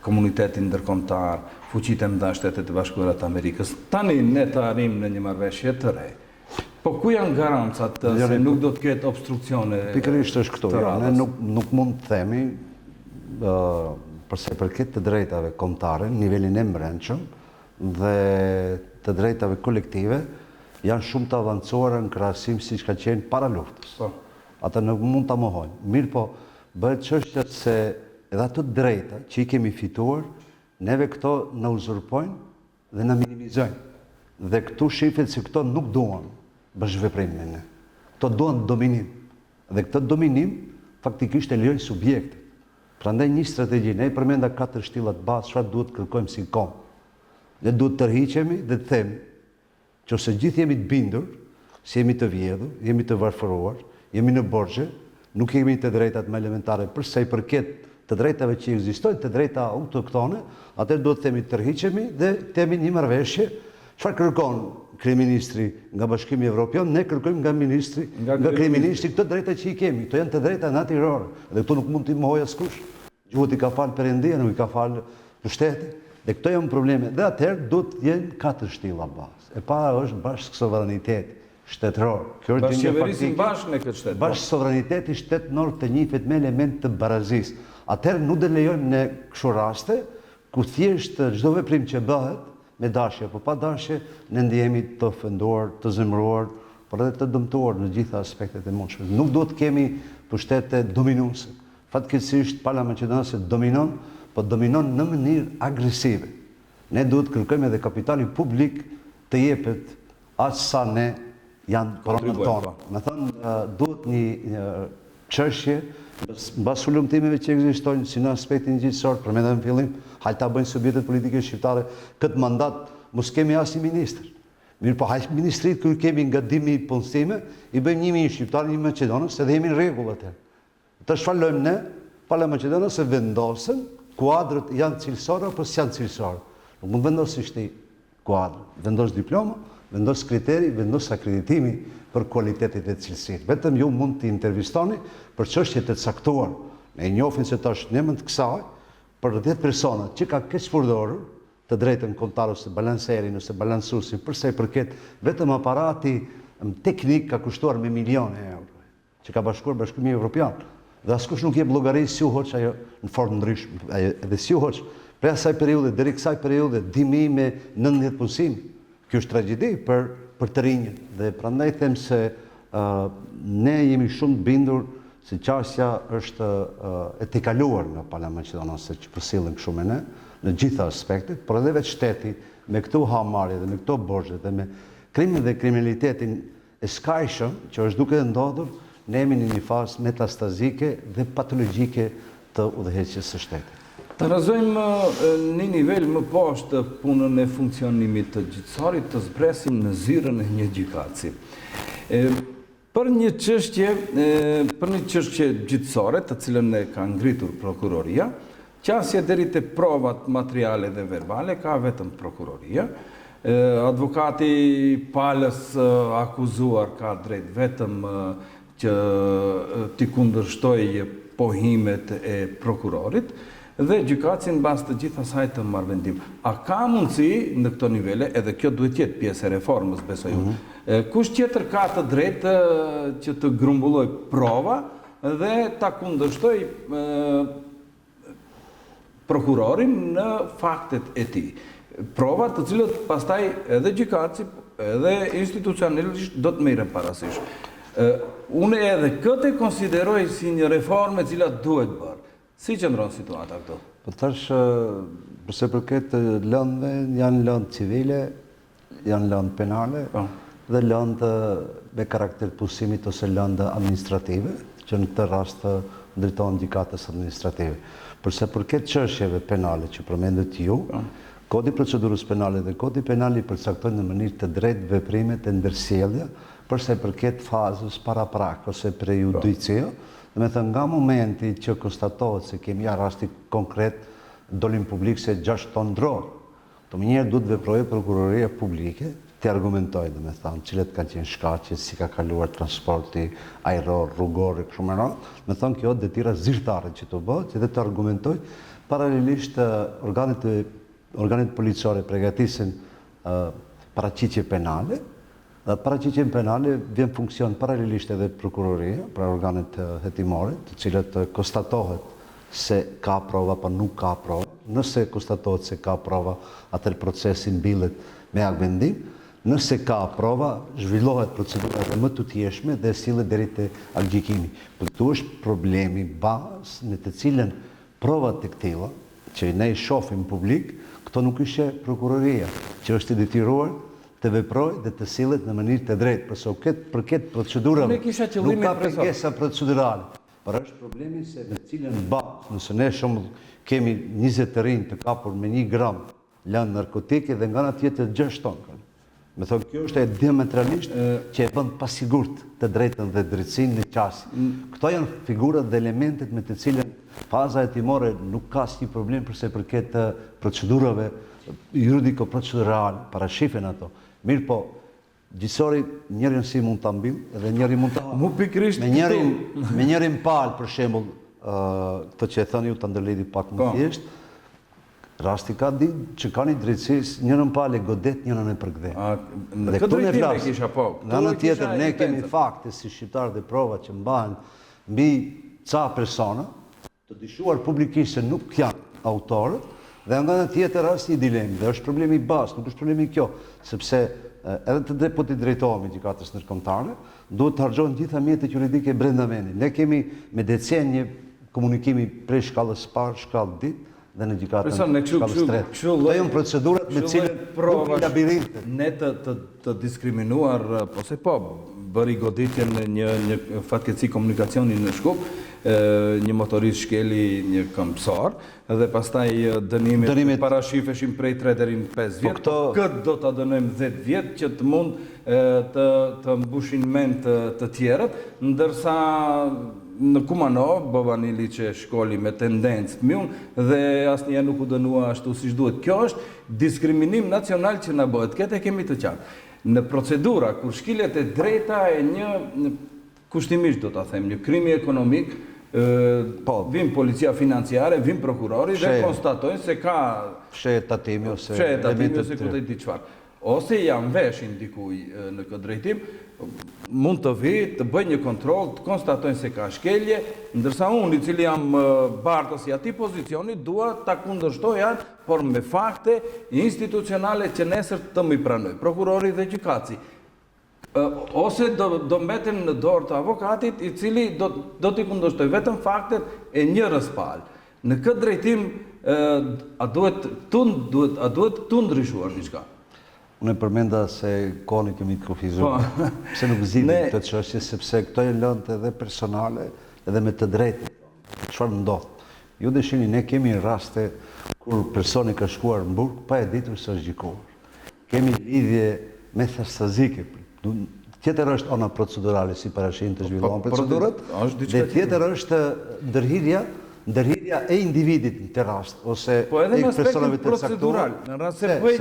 komunitetin ndërkombëtar, fuqitë e mëdha Shtetet e Bashkuara të Amerikës. Tani ne të arrim në një marrëveshje të re. Po ku janë garancat se nuk do të ketë obstruksione? Pikërisht është këtu. Ne nuk mund të themi përse përket të drejtave kombëtare, nivelin e brendshëm dhe të drejtave kolektive janë shumë të avancuara në krahasim siç ka qenë para luftës. Ata nuk mund ta mohojnë. Mirë po, bëhet çështja se edhe ato drejta që i kemi fituar, neve këto na uzurpojnë dhe na minimizojnë. Dhe këtu shihet se këto nuk duan bashkëveprimin ne. Këto duan dominim. Dhe këtë dominim faktikisht e lejojnë subjektet. Prandaj një strategji, ne i përmenda 4 shtillat bazë, çfarë duhet kërkojmë si kom. Ne duhet të tërhiqemi dhe të themi që ose gjithë jemi të bindur, se jemi të vjedhur, jemi të varfëruar, jemi në borxhe, nuk kemi të drejtat më elementare për sa i përket të drejtave që ekzistojnë, të drejta autoktone, atëherë duhet të themi të tërhiqemi dhe të kemi një marrëveshje. Çfarë kërkon kryeministri nga Bashkimi Evropian, ne kërkojmë nga kryeministri këtë drejta që i kemi. Këto janë të drejta natyrore dhe këto nuk mund t'i mohojë askush. Gjuhët i ka falë Perëndia, nuk i ka falë pushteti. Dhe këto janë probleme. Dhe atëherë duhet të jenë 4 shtilla bazë. E para është bashkë sovraniteti shtetëror. Kjo është bashkëqeverisim bashkë me këtë shtet. Bashkë sovraniteti shtetëror të njihet me element të barazisë. Atëherë nuk do lejojmë në kështu raste ku thjesht çdo veprim që bëhet me dashje apo pa dashje, ne ndihemi të ofenduar, të zemëruar, por edhe të dëmtuar në gjitha aspektet e mundshme. Nuk duhet të kemi pushtete dominuese. Fatkeqësisht pala maqedonase dominon, po dominon në mënyrë agresive. Ne duhet të kërkojmë edhe kapitali publik të jepet aq sa ne janë pronat tona. Me thënë, duhet një çështje mbas ulëmtimeve që ekzistojnë si në aspektin gjithësor, përmendëm në fillim, hajde ta bëjnë subjektet politike shqiptare këtë mandat, mos kemi asnjë ministër. Mirë, po hajde ministrit kur kemi nga 10.000 punësime, i bëjmë 1.000 shqiptar, 1 maqedonës, edhe jemi në rregull atë. Të shfalojmë ne, pala Maqedonës se vendosen kuadrët janë cilësorë apo s'janë cilësorë. Nuk mund vendosësh ti kuadrë, vendos diploma, vendos kriteri, vendos akreditimi për kualitetit e cilësitë. Vetëm ju mund të intervistoni për çështjet e caktuar. Ne njohim se tash në emër të kësaj për 10 persona që ka keq përdorur të drejtën kombëtare ose balanserin ose balansuesin për sa i përket vetëm aparati teknik ka kushtuar me milione euro që ka bashkuar Bashkimi Evropian. Dhe askush nuk jep llogari si u hoç ajo në formë ndryshme. Edhe si u hoç prej asaj periudhe deri kësaj periudhe 10.000 me 90 punësim. Kjo është tragjedi për të rinjën. Dhe prandaj them se ne jemi shumë bindur se çështja është e tejkaluar nga pala maqedonase që përsillen kështu me ne në gjitha aspektet, por edhe vetë shteti me këto hamarrje dhe me këto borxhe dhe me krimin dhe kriminalitetin e skajshëm që është duke ndodhur, ne jemi në një fazë metastazike dhe patologjike të udhëheqjes së shtetit. Të rrëzojmë një nivel më poshtë punën e funksionimit të gjyqësarit, të zbresim në zyrën e një gjykatësi. Për një çështje gjyqësore, të cilën e ka ngritur prokuroria, qasje deri te provat materiale dhe verbale ka vetëm prokuroria. Advokati palës akuzuar ka drejt vetëm që t'i kundërshtoj pohimet e prokurorit dhe gjykatësi në bazë të gjithë asaj të marrë vendim. A ka mundësi në këto nivele, edhe kjo duhet jetë pjesë e reformës, besoj unë, kush tjetër ka të drejtë që të grumbulloj prova dhe ta kundërshtoj prokurorin në faktet e tij. Prova të cilët pastaj edhe gjykatësi edhe institucionalisht do të merren parasysh. Unë edhe këtë konsideroj si një reformë e cila duhet bërë. Si qëndron situata këtu? Po tash, përse përket lëndëve, janë lëndë civile, janë lëndë penale dhe lëndë me karakter punësimit ose lëndë administrative, që në këtë rast ndërtohen gjykatës administrative. Përse përket çështjeve penale që përmendet ju, Kodi procedurës penale dhe Kodi penali përcaktojnë në mënyrë të drejtë veprimet e ndërsjellja përse përket fazës paraprak ose prejudicio, dhe me thënë nga momenti që konstatohet se kemi rasti konkret dolim publik se 6 ton drogë. Të më njerë duhet veprojë prokuroria publike të argumentoj, dhe me thënë, cilet kanë qenë shkaqe, si ka kaluar transporti, ajror, rrugor, kështu me radhë, me thënë kjo detyrë zyrtare që të bëhet, që dhe të argumentoj, paralelisht organet policore përgatisin paraqitje penale, dhe paraqitjen penale vjen funksion paralelisht edhe prokuroria, pra organet hetimore, të cilët konstatohet se ka prova apo nuk ka prova. Nëse konstatohet se ka prova, atëherë procesi mbillet me akvendim. Nëse ka prova, zhvillohet procedura më të thjeshme dhe sillet deri te akgjykimi. Por këtu është problemi bazë në të cilën provat të këtilla që ne i shohim publik, këto nuk ishte prokuroria, që është i detyruar të veprojë dhe të sillet në mënyrë të drejtë, për këtë procedurave nuk ka pengesa procedurale. Por është problemi se në cilën bazë, nëse ne shumë kemi 20 të rinj të kapur me 1 gram lënë narkotike dhe nga ana tjetër gjashton. Me thonë, kjo është e diametralisht që e bën pasigurt të drejtën dhe drejtësinë në qasje. Këto janë figurat dhe elementet me të cilën faza hetimore nuk ka asnjë problem përse përket procedurave juridiko-procedurale, parashifen ato. Mirë po, gjyqësori njërin si mund ta mbyll dhe njëri mund ta Mu pikrisht me njërin palë për shembull, këtë që e thënë ju ta ndërlidhi pak më thjesht. Rasti ka ditë që ka një drejtësisë, njërën palë e godet, njërën e përgdhe. Në këtë drejtim e kisha po. Nga në tjetër, ne kemi fakte si shqiptarë dhe prova që mbahen mbi ca persona, të dishuar publikisht se nuk janë autorët, dhe nga në tjetër është një dilemi, dhe është problemi i basë, nuk është problemi kjo, sepse edhe të po të drejtohemi gjykatës ndërkombëtare, duhet të harxojnë gjitha mjetet juridike brenda vendit. Ne kemi me decenje komunikimi prej shkallës parë, shkallë ditë, dhe në gjykatën shkallës tretë. Këto janë procedurat me cilën nuk labirinte. Ne të diskriminuar, po se po, bëri goditje në një fatkeqësi komunikacioni në Shkup, një motorist shkeli një këmbësor, dhe pastaj dënimet parashifeshin prej 3 deri në 5 vjet. Këtë do ta dënojmë 10 vjet që të mund të mbushin mend të tjerët, ndërsa në Kumano, Bobanili që shkolli me tendencë të mjun dhe asnjëherë nuk u dënua ashtu siç duhet. Kjo është diskriminim nacional që na bëhet. Këtë e kemi të qartë. Në procedura kur shkilet e drejta e një kushtimisht do ta them, një krimi ekonomik, vim policia financiare, vim prokurori dhe konstatojnë se ka fshehje tatimi ose ku të di çfarë. Ose janë veshin dikuj në këtë drejtim, mund të vi, të bëj një kontroll, të konstatojnë se ka shkelje, ndërsa unë, i cili jam bartës i atij pozicioni, dua ta kundërshtoj atë, por me fakte institucionale që nesër të më i pranoj, prokurori dhe gjykatësi. Ose do mbeten në dorë të avokatit, i cili do t'i kundërshtoj vetëm faktet e njërës palë. Në këtë drejtim, a duhet të ndryshuar diçka? Unë e përmenda se koni kemi të kufizuar, pse nuk zgjidhim këtë çështje, sepse këto janë lëndë edhe personale, edhe me të drejtë. Çfarë ndodh? Ju dëshini, ne kemi raste kur personi ka shkuar në burg pa e ditur se është gjykuar. Kemi lidhje metastazike. Tjetër është ona procedurale si parashin të zhvillohen procedurat, dhe tjetër është ndërhirja e individit në të rast, ose e personave të caktuar. Në rast se bëj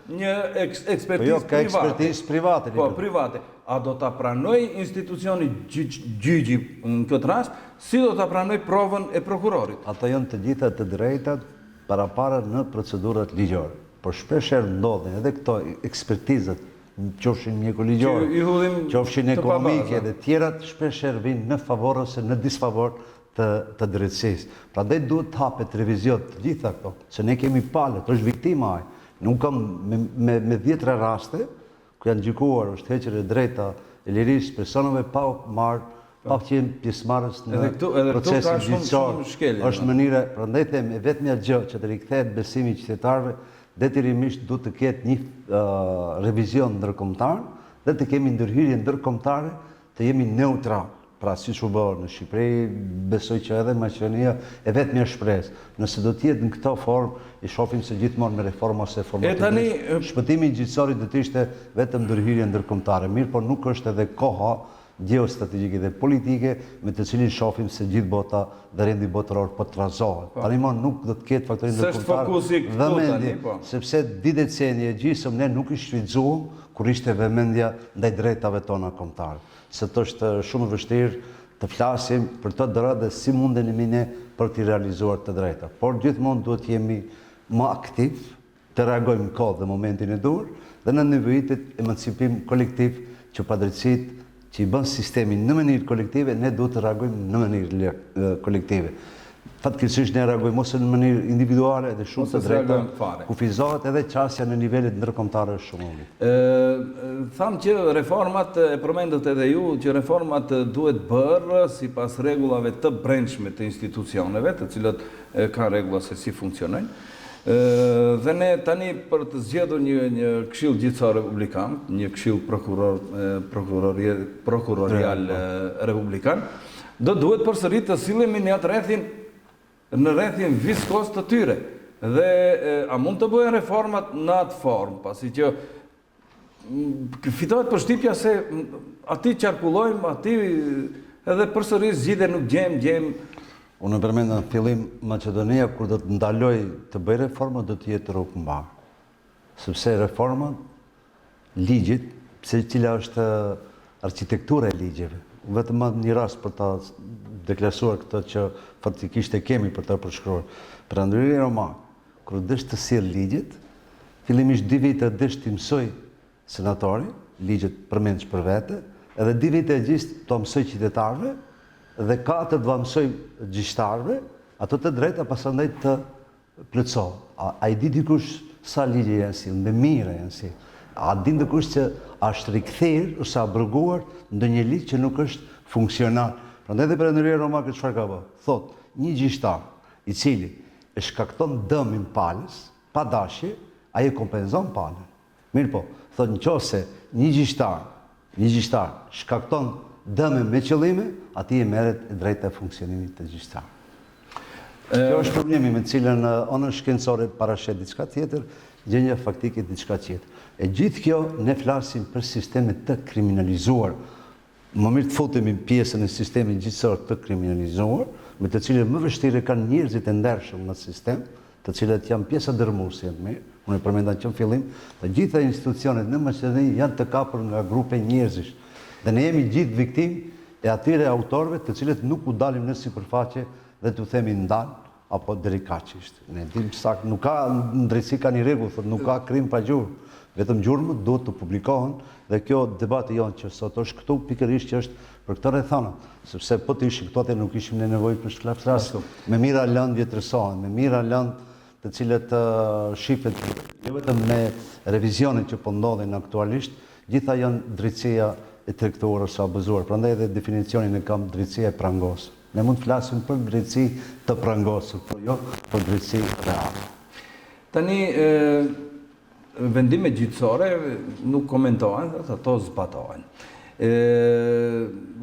një ekspertizë private. Po, private. A do ta pranoj institucioni gjyqi në këtë rast, si do ta pranoj provën e prokurorit? Ato janë të gjitha të drejtat parapara në procedurat ligjore. Por shpeshherë ndodhin edhe këto ekspertizat, qofshin mjekoligjore, qofshin ekonomike dhe tjerat, shpeshherë vinë në favor ose në disfavor të drejtësisë. Prandaj duhet të hapet revizion të gjitha këto, se ne kemi palët, është viktima ai. Nuk kam me 10 raste ku janë gjykuar është hequr e drejta e lirisë personave pa qenë pjesëmarrës në procesin gjyqësor. Është mënyra, prandaj them, e vetmja gjë që të rikthehet besimi i qytetarëve, detyrimisht duhet të ketë një revizion ndërkombëtar dhe të kemi ndërhyrje ndërkombëtare, të jemi neutral. Pra, siç u bë në Shqipëri, besoj që edhe Maqedonia e vetmja shpresë. Nëse do të jetë në këtë formë, i shohim se gjithmonë me reforma ose formativisht, shpëtimi i gjyqësorit do të ishte vetëm ndërhyrje ndërkombëtare. Mirë, por nuk është edhe koha geostrategjike dhe politike me të cilin shohim se gjithë bota dhe rendi botëror po trazohet. Tani më nuk do të ketë faktorin ndërkombëtar vëmendje, sepse di decenije gjysmë ne nuk i shfrytzuam kur ishte vëmendja ndaj drejtave tona kombëtare. Se të është shumë vështirë të flasim për të drejtë dhe si mundemi ne për t'i realizuar të drejta. Por gjithmonë duhet jemi më aktiv, të reagojmë në kohë dhe momentin e dur, dhe në nevojitet emancipim kolektiv që padrejtësitë që i bën sistemin në mënyrë kolektive, ne duhet të reagojmë në mënyrë kolektive. Fatkeqësisht ne reagojmë ose në mënyrë individuale dhe shumë të drejta kufizohet edhe qasja në nivelet ndërkombëtare shumë ulët. Thamë që reformat, e përmendët edhe ju, që reformat duhet bërë sipas rregullave të brendshme të institucioneve, të cilët kanë rregulla se si funksionojnë. Dhe ne tani për të zgjedhur një këshill gjyqësor republikan, një këshill prokurorial republikan, do duhet përsëri të sillemi në rrethin viskos të tyre. Dhe a mund të bëhen reformat në atë formë, pasi që fitohet përshtypja se aty qarkullojmë, aty edhe përsëris zgjidhje nuk gjejmë. Unë përmenda në fillim, Maqedonia kur do të ndaloj të bëj reforma do të jetë rrugë mbarë. Sepse reforma, ligjit, pse cila është arkitektura e ligjeve. Vetëm një rast për ta deklasuar këtë që faktikisht e kemi për ta përshkruar. Për Andriri Roma, kur dësht të sjell ligjit, fillimisht 2 vite dësht të mësoj senatori, ligjet përmendsh për vete, edhe 2 vite e gjist të mësoj qytetarëve, dhe 4 të mësoj gjyqtarëve, ato të drejta pasandaj të plotësohen. A i di dikush sa ligje janë si, me mire janë si. A din dikush që është rikthyer ose abroguar ndonjë ligj që nuk është funksional. Prandaj dhe Perëndëria Roma këtë çfarë ka bë? Thot, një gjyqtar i cili e shkakton dëmin palës, pa dashje, ai e kompenzon palën. Mirë po, thot nëse një gjyqtar shkakton dëmin me qëllime, atij e merret e drejta e funksionimit të gjyqtarit. Kjo është problemi me cilën ona shkencore parashet diçka tjetër, gjendja faktike diçka tjetër. E gjithë kjo ne flasim për sisteme të kriminalizuar. Më mirë të futemi pjesën e sistemit gjithësor të kriminalizuar, me të cilët më vështirë kanë njerëzit e ndershëm në sistem, të cilët janë pjesa dërmuese të mirë. Unë e përmenda që në fillim, të gjitha institucionet në Maqedoni janë të kapur nga grupe njerëzish. Dhe ne jemi gjithë viktimë e atyre autorëve të cilët nuk u dalim në sipërfaqe dhe t'u themi ndal apo deri kaqisht. Ne dim saktë, nuk ka drejtësi ka një rregull, thotë nuk ka krim pa gjurmë. Vetëm gjurmët duhet të publikohen dhe kjo debati jonë që sot është këtu pikërisht që është për këtë rrethana, sepse po të ishim këtu atë nuk ishim në nevojë për shklaptras. Me mira lëndë vjetërsohen, me mira lëndë të cilët shifet jo vetëm me revizionet që po ndodhin aktualisht, gjitha janë drejtësia e tregtuar ose abuzuar. Prandaj edhe definicionin e kam drejtësia e prangosur. Ne mund të flasim për drejtësi të prangosur, por jo për drejtësi reale. Tani vendime gjyqësore nuk komentohen, ato zbatohen.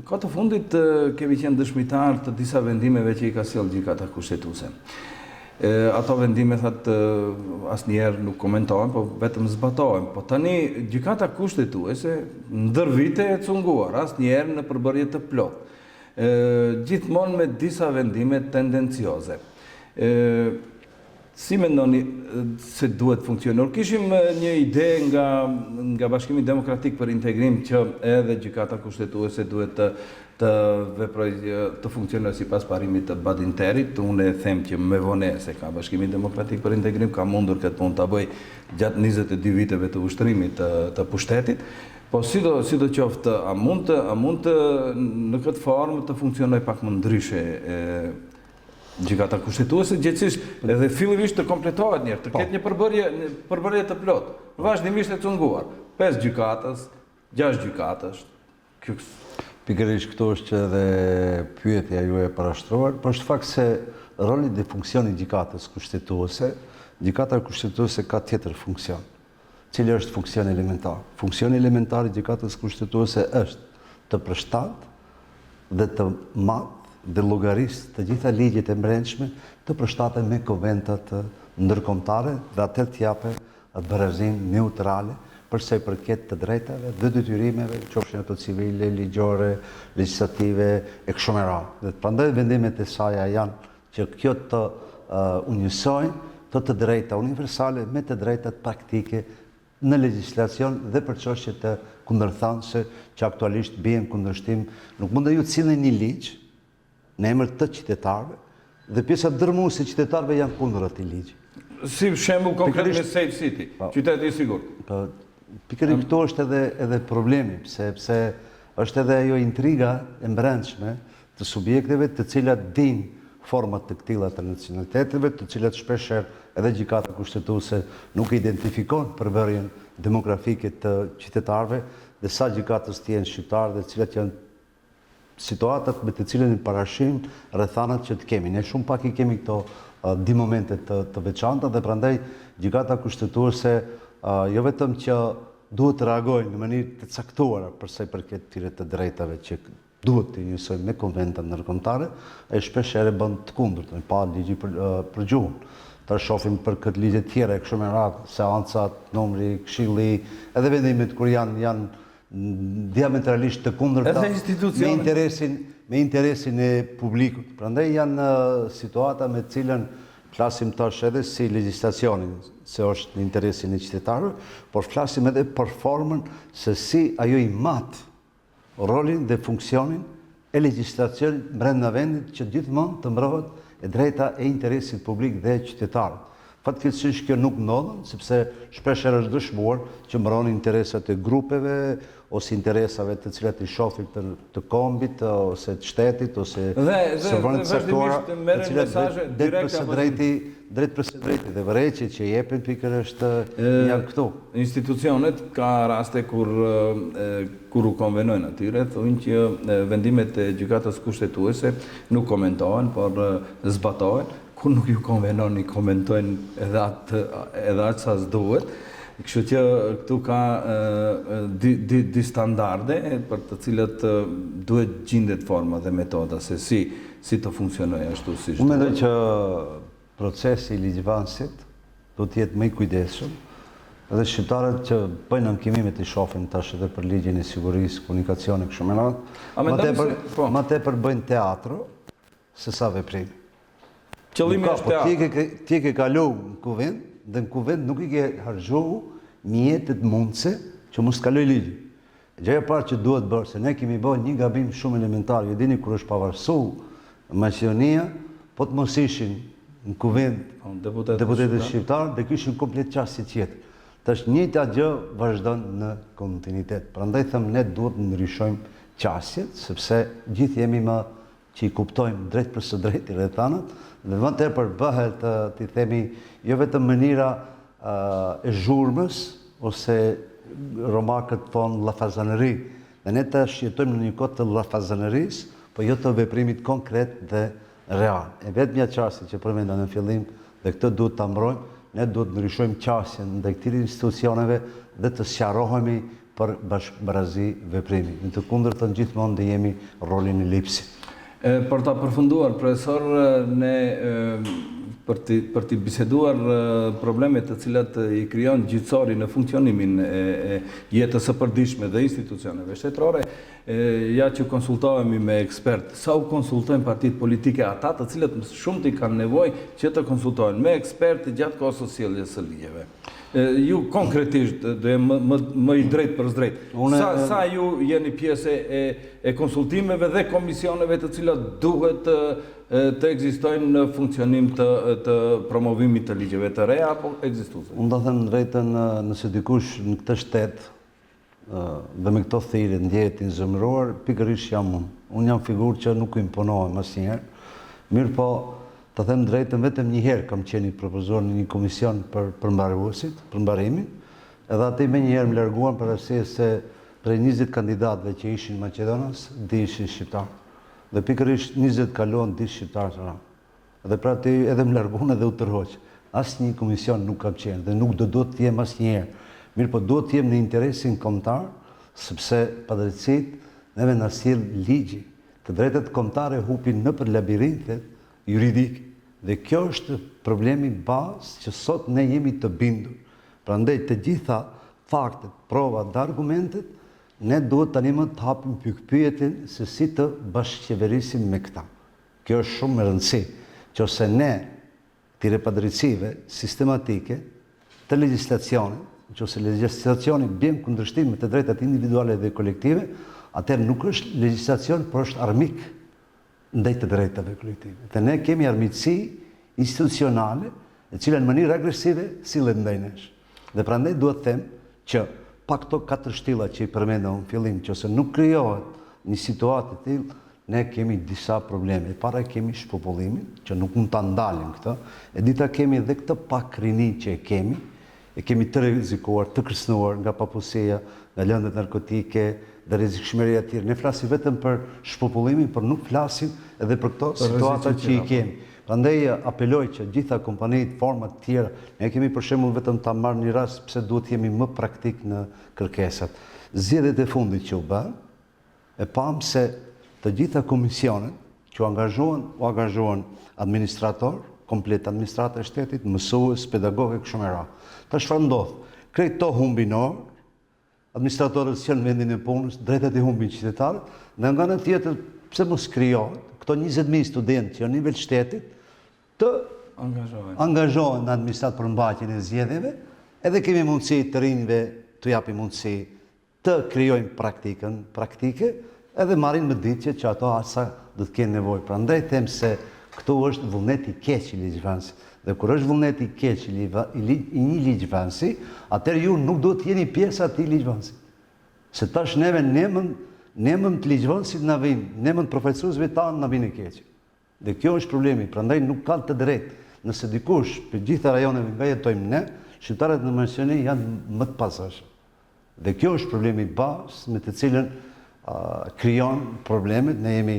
Ka të fundit kemi qenë dëshmitar të disa vendimeve që i ka sjellë gjykata kushtetuese. Ato vendime asnjëherë nuk komentohen, po vetëm zbatohen. Po tani gjykata kushtetuese ndër vite e cunguar, asnjëherë në përbërje të plotë. Gjithmonë me disa vendime tendencioze. Si mendoni se duhet funksionuar? Kishim një ide nga Bashkimi Demokratik për Integrim që edhe gjykata kushtetuese duhet të funksionojë sipas parimit të Badinterit. Unë e them që me vonesë se ka Bashkimi Demokratik për Integrim ka mundur këtë punë ta bëj gjatë 22 viteve të ushtrimit të pushtetit. Po sidoqoftë, a mund të në këtë formë të funksionojë pak më ndryshe gjykata kushtetuese, gjithsesi edhe fillimisht të kompletohet njëherë, të ketë një përbërje të plotë, vazhdimisht e cunguar, 5 gjykatës, 6 gjykatësh. Pikërisht këto është që edhe pyetja ju e parashtruar, por është fakt se roli dhe funksioni i gjykatës kushtetuese, gjykata kushtetuese ka tjetër funksion. Cili është funksion elementar? Funksioni elementar i gjykatës kushtetuese është të përshtatë dhe të matë dhe llogarisë të gjitha ligjet e brendshme të përshtaten me konventat ndërkombëtare dhe atë të japë atë barazim neutrale përsa i përket të drejtave dhe detyrimeve, qofshin ato civile, ligjore, legjislative e kështu me radhë. Dhe prandaj vendimet e saj janë që kjo të unjësojnë të drejta universale me të drejtat praktike në legjislacion dhe për çështje të kundërthanëse që aktualisht bien kundërshtim, nuk mund të ju cilën një ligj në emër të qytetarëve dhe pjesa dërmuese e qytetarëve janë kundër atij ligji. Si shembull konkret me Safe City, qyteti i sigurt. Pikërisht këto është edhe problemi, sepse është edhe ajo intriga e brendshme të subjekteve të cilat dinë format të këtilla të nacionaliteteve, të cilat shpeshherë edhe gjykata kushtetuese nuk identifikon përbërjen demografike të qytetarëve dhe sa gjykatës të jenë shqiptarë dhe cilat janë situatat me të cilën i parashim rrethanat që të kemi. Ne shumë pak i kemi këto di momente të veçanta dhe prandaj gjykata kushtetuese jo vetëm që duhet të reagojnë në mënyrë të caktuara përsa i përket këtyre të drejtave që duhet të njësojmë me konventat ndërkombëtare, e shpesh herë bën të kundërtën, pa ligji për gjuhën. Ta shohim për këtë ligje të tjera, kështu me radhë, seancat, numri, këshilli, edhe vendimet kur janë diametralisht të kundërta me interesin e publikut. Prandaj janë situata me të cilën flasim tash edhe si legjislacionin, se është në interesin e qytetarëve, por flasim edhe për formën se si ajo i mat rolin dhe funksionin e legjislacionit brenda vendit që gjithmonë të mbrohet e drejta e interesit publik dhe qytetarët. Fatkeqësisht kjo nuk ndodhen, sepse shpesh herë është dëshmuar që mbron interesat e grupeve ose interesave të cilat i shohin të kombit ose të shtetit ose të caktuara, të cilat drejt për së drejti dhe vërejtjet që jepen pikërisht janë këtu. Institucionet ka raste kur u konvenojnë atyre, thonë që vendimet e gjykatës kushtetuese nuk komentohen, por zbatohen. Kur nuk ju konvenon, i komentojnë edhe atë sa s'duhet. Kështu që këtu ka di standarde për të cilët duhet gjendet forma dhe metoda se si të funksionojë ashtu si shtu. Unë mendoj që procesi i ligjvënësit do të jetë më i kujdesshëm, edhe shqiptarët që bëjnë ankimimet i shohin tash edhe për ligjin e sigurisë, komunikacionit kështu me radhë. Më tepër bëjnë teatro se sa veprim. Qëllimi është teatro. Ti ke kalu në kuvend, dhe në kuvend nuk i ke harxhu mjetet mundse që mos kaloj ligji. Gjëja e parë që duhet bërë, se ne kemi bërë një gabim shumë elementar, ju dini kur është pavarësu Maqedonia, po të mos ishin në kuvend deputetët shqiptarë dhe kishin komplet qasje tjetër. Tash njëjta gjë vazhdon në kontinuitet. Prandaj them ne duhet të ndryshojmë qasjet, sepse gjithë jemi më që i kuptojmë drejt për së drejti rrethanat, dhe më tepër bëhet, ti themi, jo vetëm mënyra e zhurmës, ose romakët thonë llafazanëri. Dhe ne tash jetojmë në një kohë të llafazanërisë, po jo të veprimit konkret dhe real. E vetmja qasje që përmenda në fillim, dhe këtë duhet ta mbrojmë, ne duhet ndryshojmë qasjen ndaj këtyre institucioneve dhe të sqarohemi për bashkëbarazi veprimi. Në të kundërtën gjithmonë do jemi rolin e lipsit. Për ta përfunduar, profesor, ne për të biseduar problemet të cilat i krijon gjithësori në funksionimin e jetës së përditshme dhe institucioneve shtetërore, ja që konsultohemi me ekspertë, sa u konsultojnë partitë politike, ata të cilët shumë t'i kanë nevojë që të konsultohen me ekspertë gjatë kohës së sjelljes së ligjeve. Ju konkretisht do jemë më i drejt për drejt. Sa ju jeni pjesë e konsultimeve dhe komisioneve të cilat duhet të ekzistojnë në funksionim të promovimit të ligjeve të reja apo ekzistuese? Unë do them drejtën, nëse dikush në këtë shtet dhe me këto thirrje ndjehet i zemëruar, pikërisht jam unë. Unë jam figurë që nuk imponohem asnjëherë. Mirë po, të them drejtën, vetëm një herë kam qenë i propozor në një komision për mbarimin, edhe atë me një herë më larguan për arsye se prej 20 kandidatëve që ishin Maqedonas, di ishin shqiptar. Dhe pikërisht 20 kaluan di shqiptar të ra. Dhe pra ti edhe më larguan edhe u tërhoq. Asnjë komision nuk kam qenë dhe nuk do të jem asnjëherë. Mirë po duhet të jem në interesin kombëtar, sepse padrejtësitë neve na sjell ligji. Të drejtat kombëtare hupin nëpër labirintet juridik. Dhe kjo është problemi bazë që sot ne jemi të bindur. Prandaj të gjitha faktet, provat dhe argumentet, ne duhet tani më të hapim pyetjen se si të bashkëqeverisim me këta. Kjo është shumë e rëndësishme, që ose ne këtyre padrejtësive sistematike të legjislacionit, që ose legjislacioni bën kundërshtim me të drejtat individuale dhe kolektive, atëherë nuk është legjislacion, por është armik ndaj të drejtave kolektive. Dhe ne kemi armiqësi institucionale, e cila në mënyrë agresive sillet ndaj nesh. Dhe prandaj duhet të them që pa këto 4 shtilla që i përmenda në fillim, që ose nuk krijohet një situatë të tillë, ne kemi disa probleme. Para kemi shpopullimin, që nuk mund ta ndalim këtë, e dita kemi edhe këtë pakrini që e kemi të rrezikuar, të kërcënuar nga papuësia, nga lëndët narkotike, dhe rrezikshmëria e tjera. Ne flasim vetëm për shpopullimin, por nuk flasim edhe për këto situata që i kemi. Prandaj apeloj që gjitha kompanitë, format të tjera, ne kemi për shembull vetëm ta marr një rast pse duhet jemi më praktik në kërkesat. Zgjedhjet e fundit që u bën, e pam se të gjitha komisionet që u angazhohen administrator, komplet administrata e shtetit, mësues, pedagogë e kështu me radhë. Tash çfarë ndodh? Krejt to humbinor, administratorët që në vendin e punës, drejtat i humbin qytetarët, dhe nga në tjetër, pse mos krijohet këto 20.000 studentë që në nivel shtetit të angazhohen në administratë për mbajtjen e zgjedhjeve, edhe kemi mundësi të rinjve të japim mundësi të krijojnë praktike, edhe marrin më ditë që ato asa do të kenë nevojë. Prandaj them se këtu është vullneti i keq i ligjvënësit. Dhe kur është vullneti i keq i një ligjvënësi, atëherë ju nuk duhet të jeni pjesë atij ligjvënësi. Se tash neve nemën të ligjvënësit na vijnë, nemën profesorëve tanë na vijnë e keq. Dhe kjo është problemi, prandaj nuk kanë të drejtë. Nëse dikush për gjitha rajoneve nga jetojmë ne, shqiptarët në Maqedoni janë më të pasashëm. Dhe kjo është problemi i bazë me të cilën krijon problemet. Ne jemi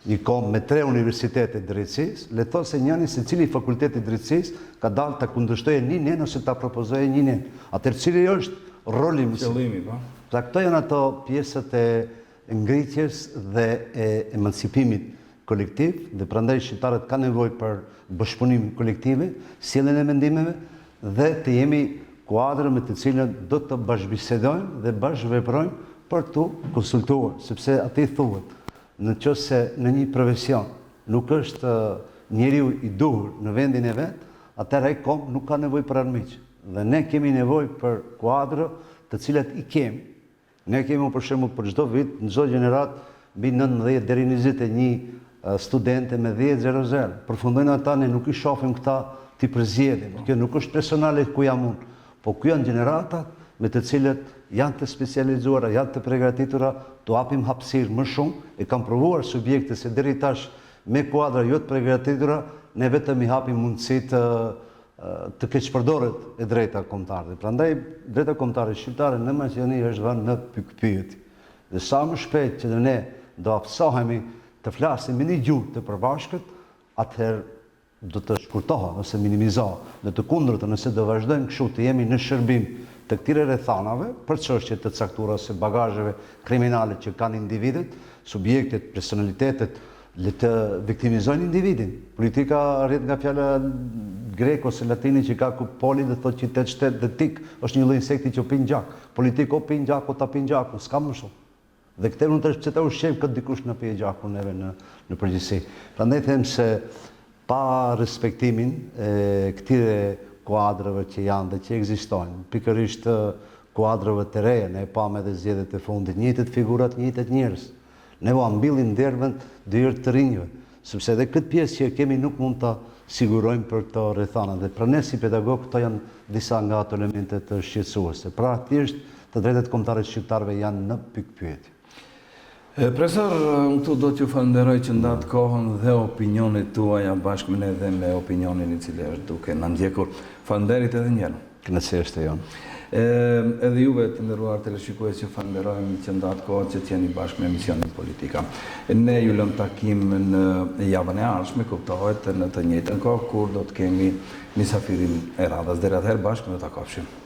një kom me 3 universitete drejtësisë, le të thotë se njëri secili fakulteti drejtësisë ka dalë ta kundërshtojë një nen ose ta propozojë një nen. Atëherë cili është roli i qëllimi, po? Pra këto janë ato pjesët e ngritjes dhe e emancipimit kolektiv, dhe prandaj shqiptarët kanë nevojë për bashkëpunim kolektive, sjelljen e mendimeve dhe të jemi kuadër me të cilën do të bashkëbisedojmë dhe bashkëveprojmë për të konsultuar, sepse aty thuhet, nëse në një profesion nuk është njeriu i duhur në vendin e vet, atëherë ai kom nuk ka nevojë për armiq. Dhe ne kemi nevojë për kuadra të cilat i kemi. Ne kemi për shembull për çdo vit, në çdo gjenerat mbi 19 deri në 21 studente me 10.00. Përfundojnë ata, ne nuk i shohim këta ti përzgjedhin. Kjo nuk është personale ku jam unë, po ku janë gjeneratat me të cilët janë të specializuara, janë të përgatitura, të hapim hapësirë më shumë, e kam provuar subjekte se deri tash me kuadra jo të përgatitura, ne vetëm i hapim mundësi të keqpërdoret e drejta kombëtare. Prandaj drejta kombëtare shqiptare në Maqedoni është vënë në pikpyetje. Dhe sa më shpejt që ne do hapësohemi të flasim me një gjuhë të përbashkët, atëherë do të shkurtohet ose minimizohet. Në të kundërtën, nëse do vazhdojmë kështu të jemi në shërbim të këtyre rrethanave për çështje të caktuara ose bagazheve kriminale që kanë individët, subjektet, personalitetet, le të viktimizojnë individin. Politika rrjet nga fjala grek ose latine që ka ku poli dhe thotë qytet, shtet dhe tik është një lloj insekti që pin gjak. Politika o pin gjak o ta pin gjakun, s'ka më shumë. Dhe këtë nuk është pse ta ushqejmë këtë dikush në pije gjakun neve në përgjithësi. Prandaj them se pa respektimin e këtyre kuadrave që janë dhe që ekzistojnë, pikërisht kuadrave të reja, ne pam edhe zgjedhjet e fundit, njëjtët figurat, njëjtët njerëz. Ne u mbillim dervën dyert të rinjve, sepse edhe këtë pjesë që kemi nuk mund ta sigurojmë për të rrethana. Dhe për ne si pedagog këto janë disa nga ato elementet të shqetësuese. Pra thjesht të drejtat kombëtare shqiptarëve janë në pikpyetje. Profesor, unë këtu do t'ju falenderoj që ndatë kohën dhe opinionit tuaja bashkë me ne dhe me opinionin i cili është duke në ndjekur. Falenderit edhe njerë. Kënaqësi është e jonë. Edhe juve të nderuar teleshikues që falenderojmë që ndatë kohën që t'jeni bashkë me emisionin politika. Ne ju lëm takim në javën e ardhshme, kuptohet në të njëjtën kohë kur do të kemi misafirin e radhës. Deri atëherë bashkë ne takofshim.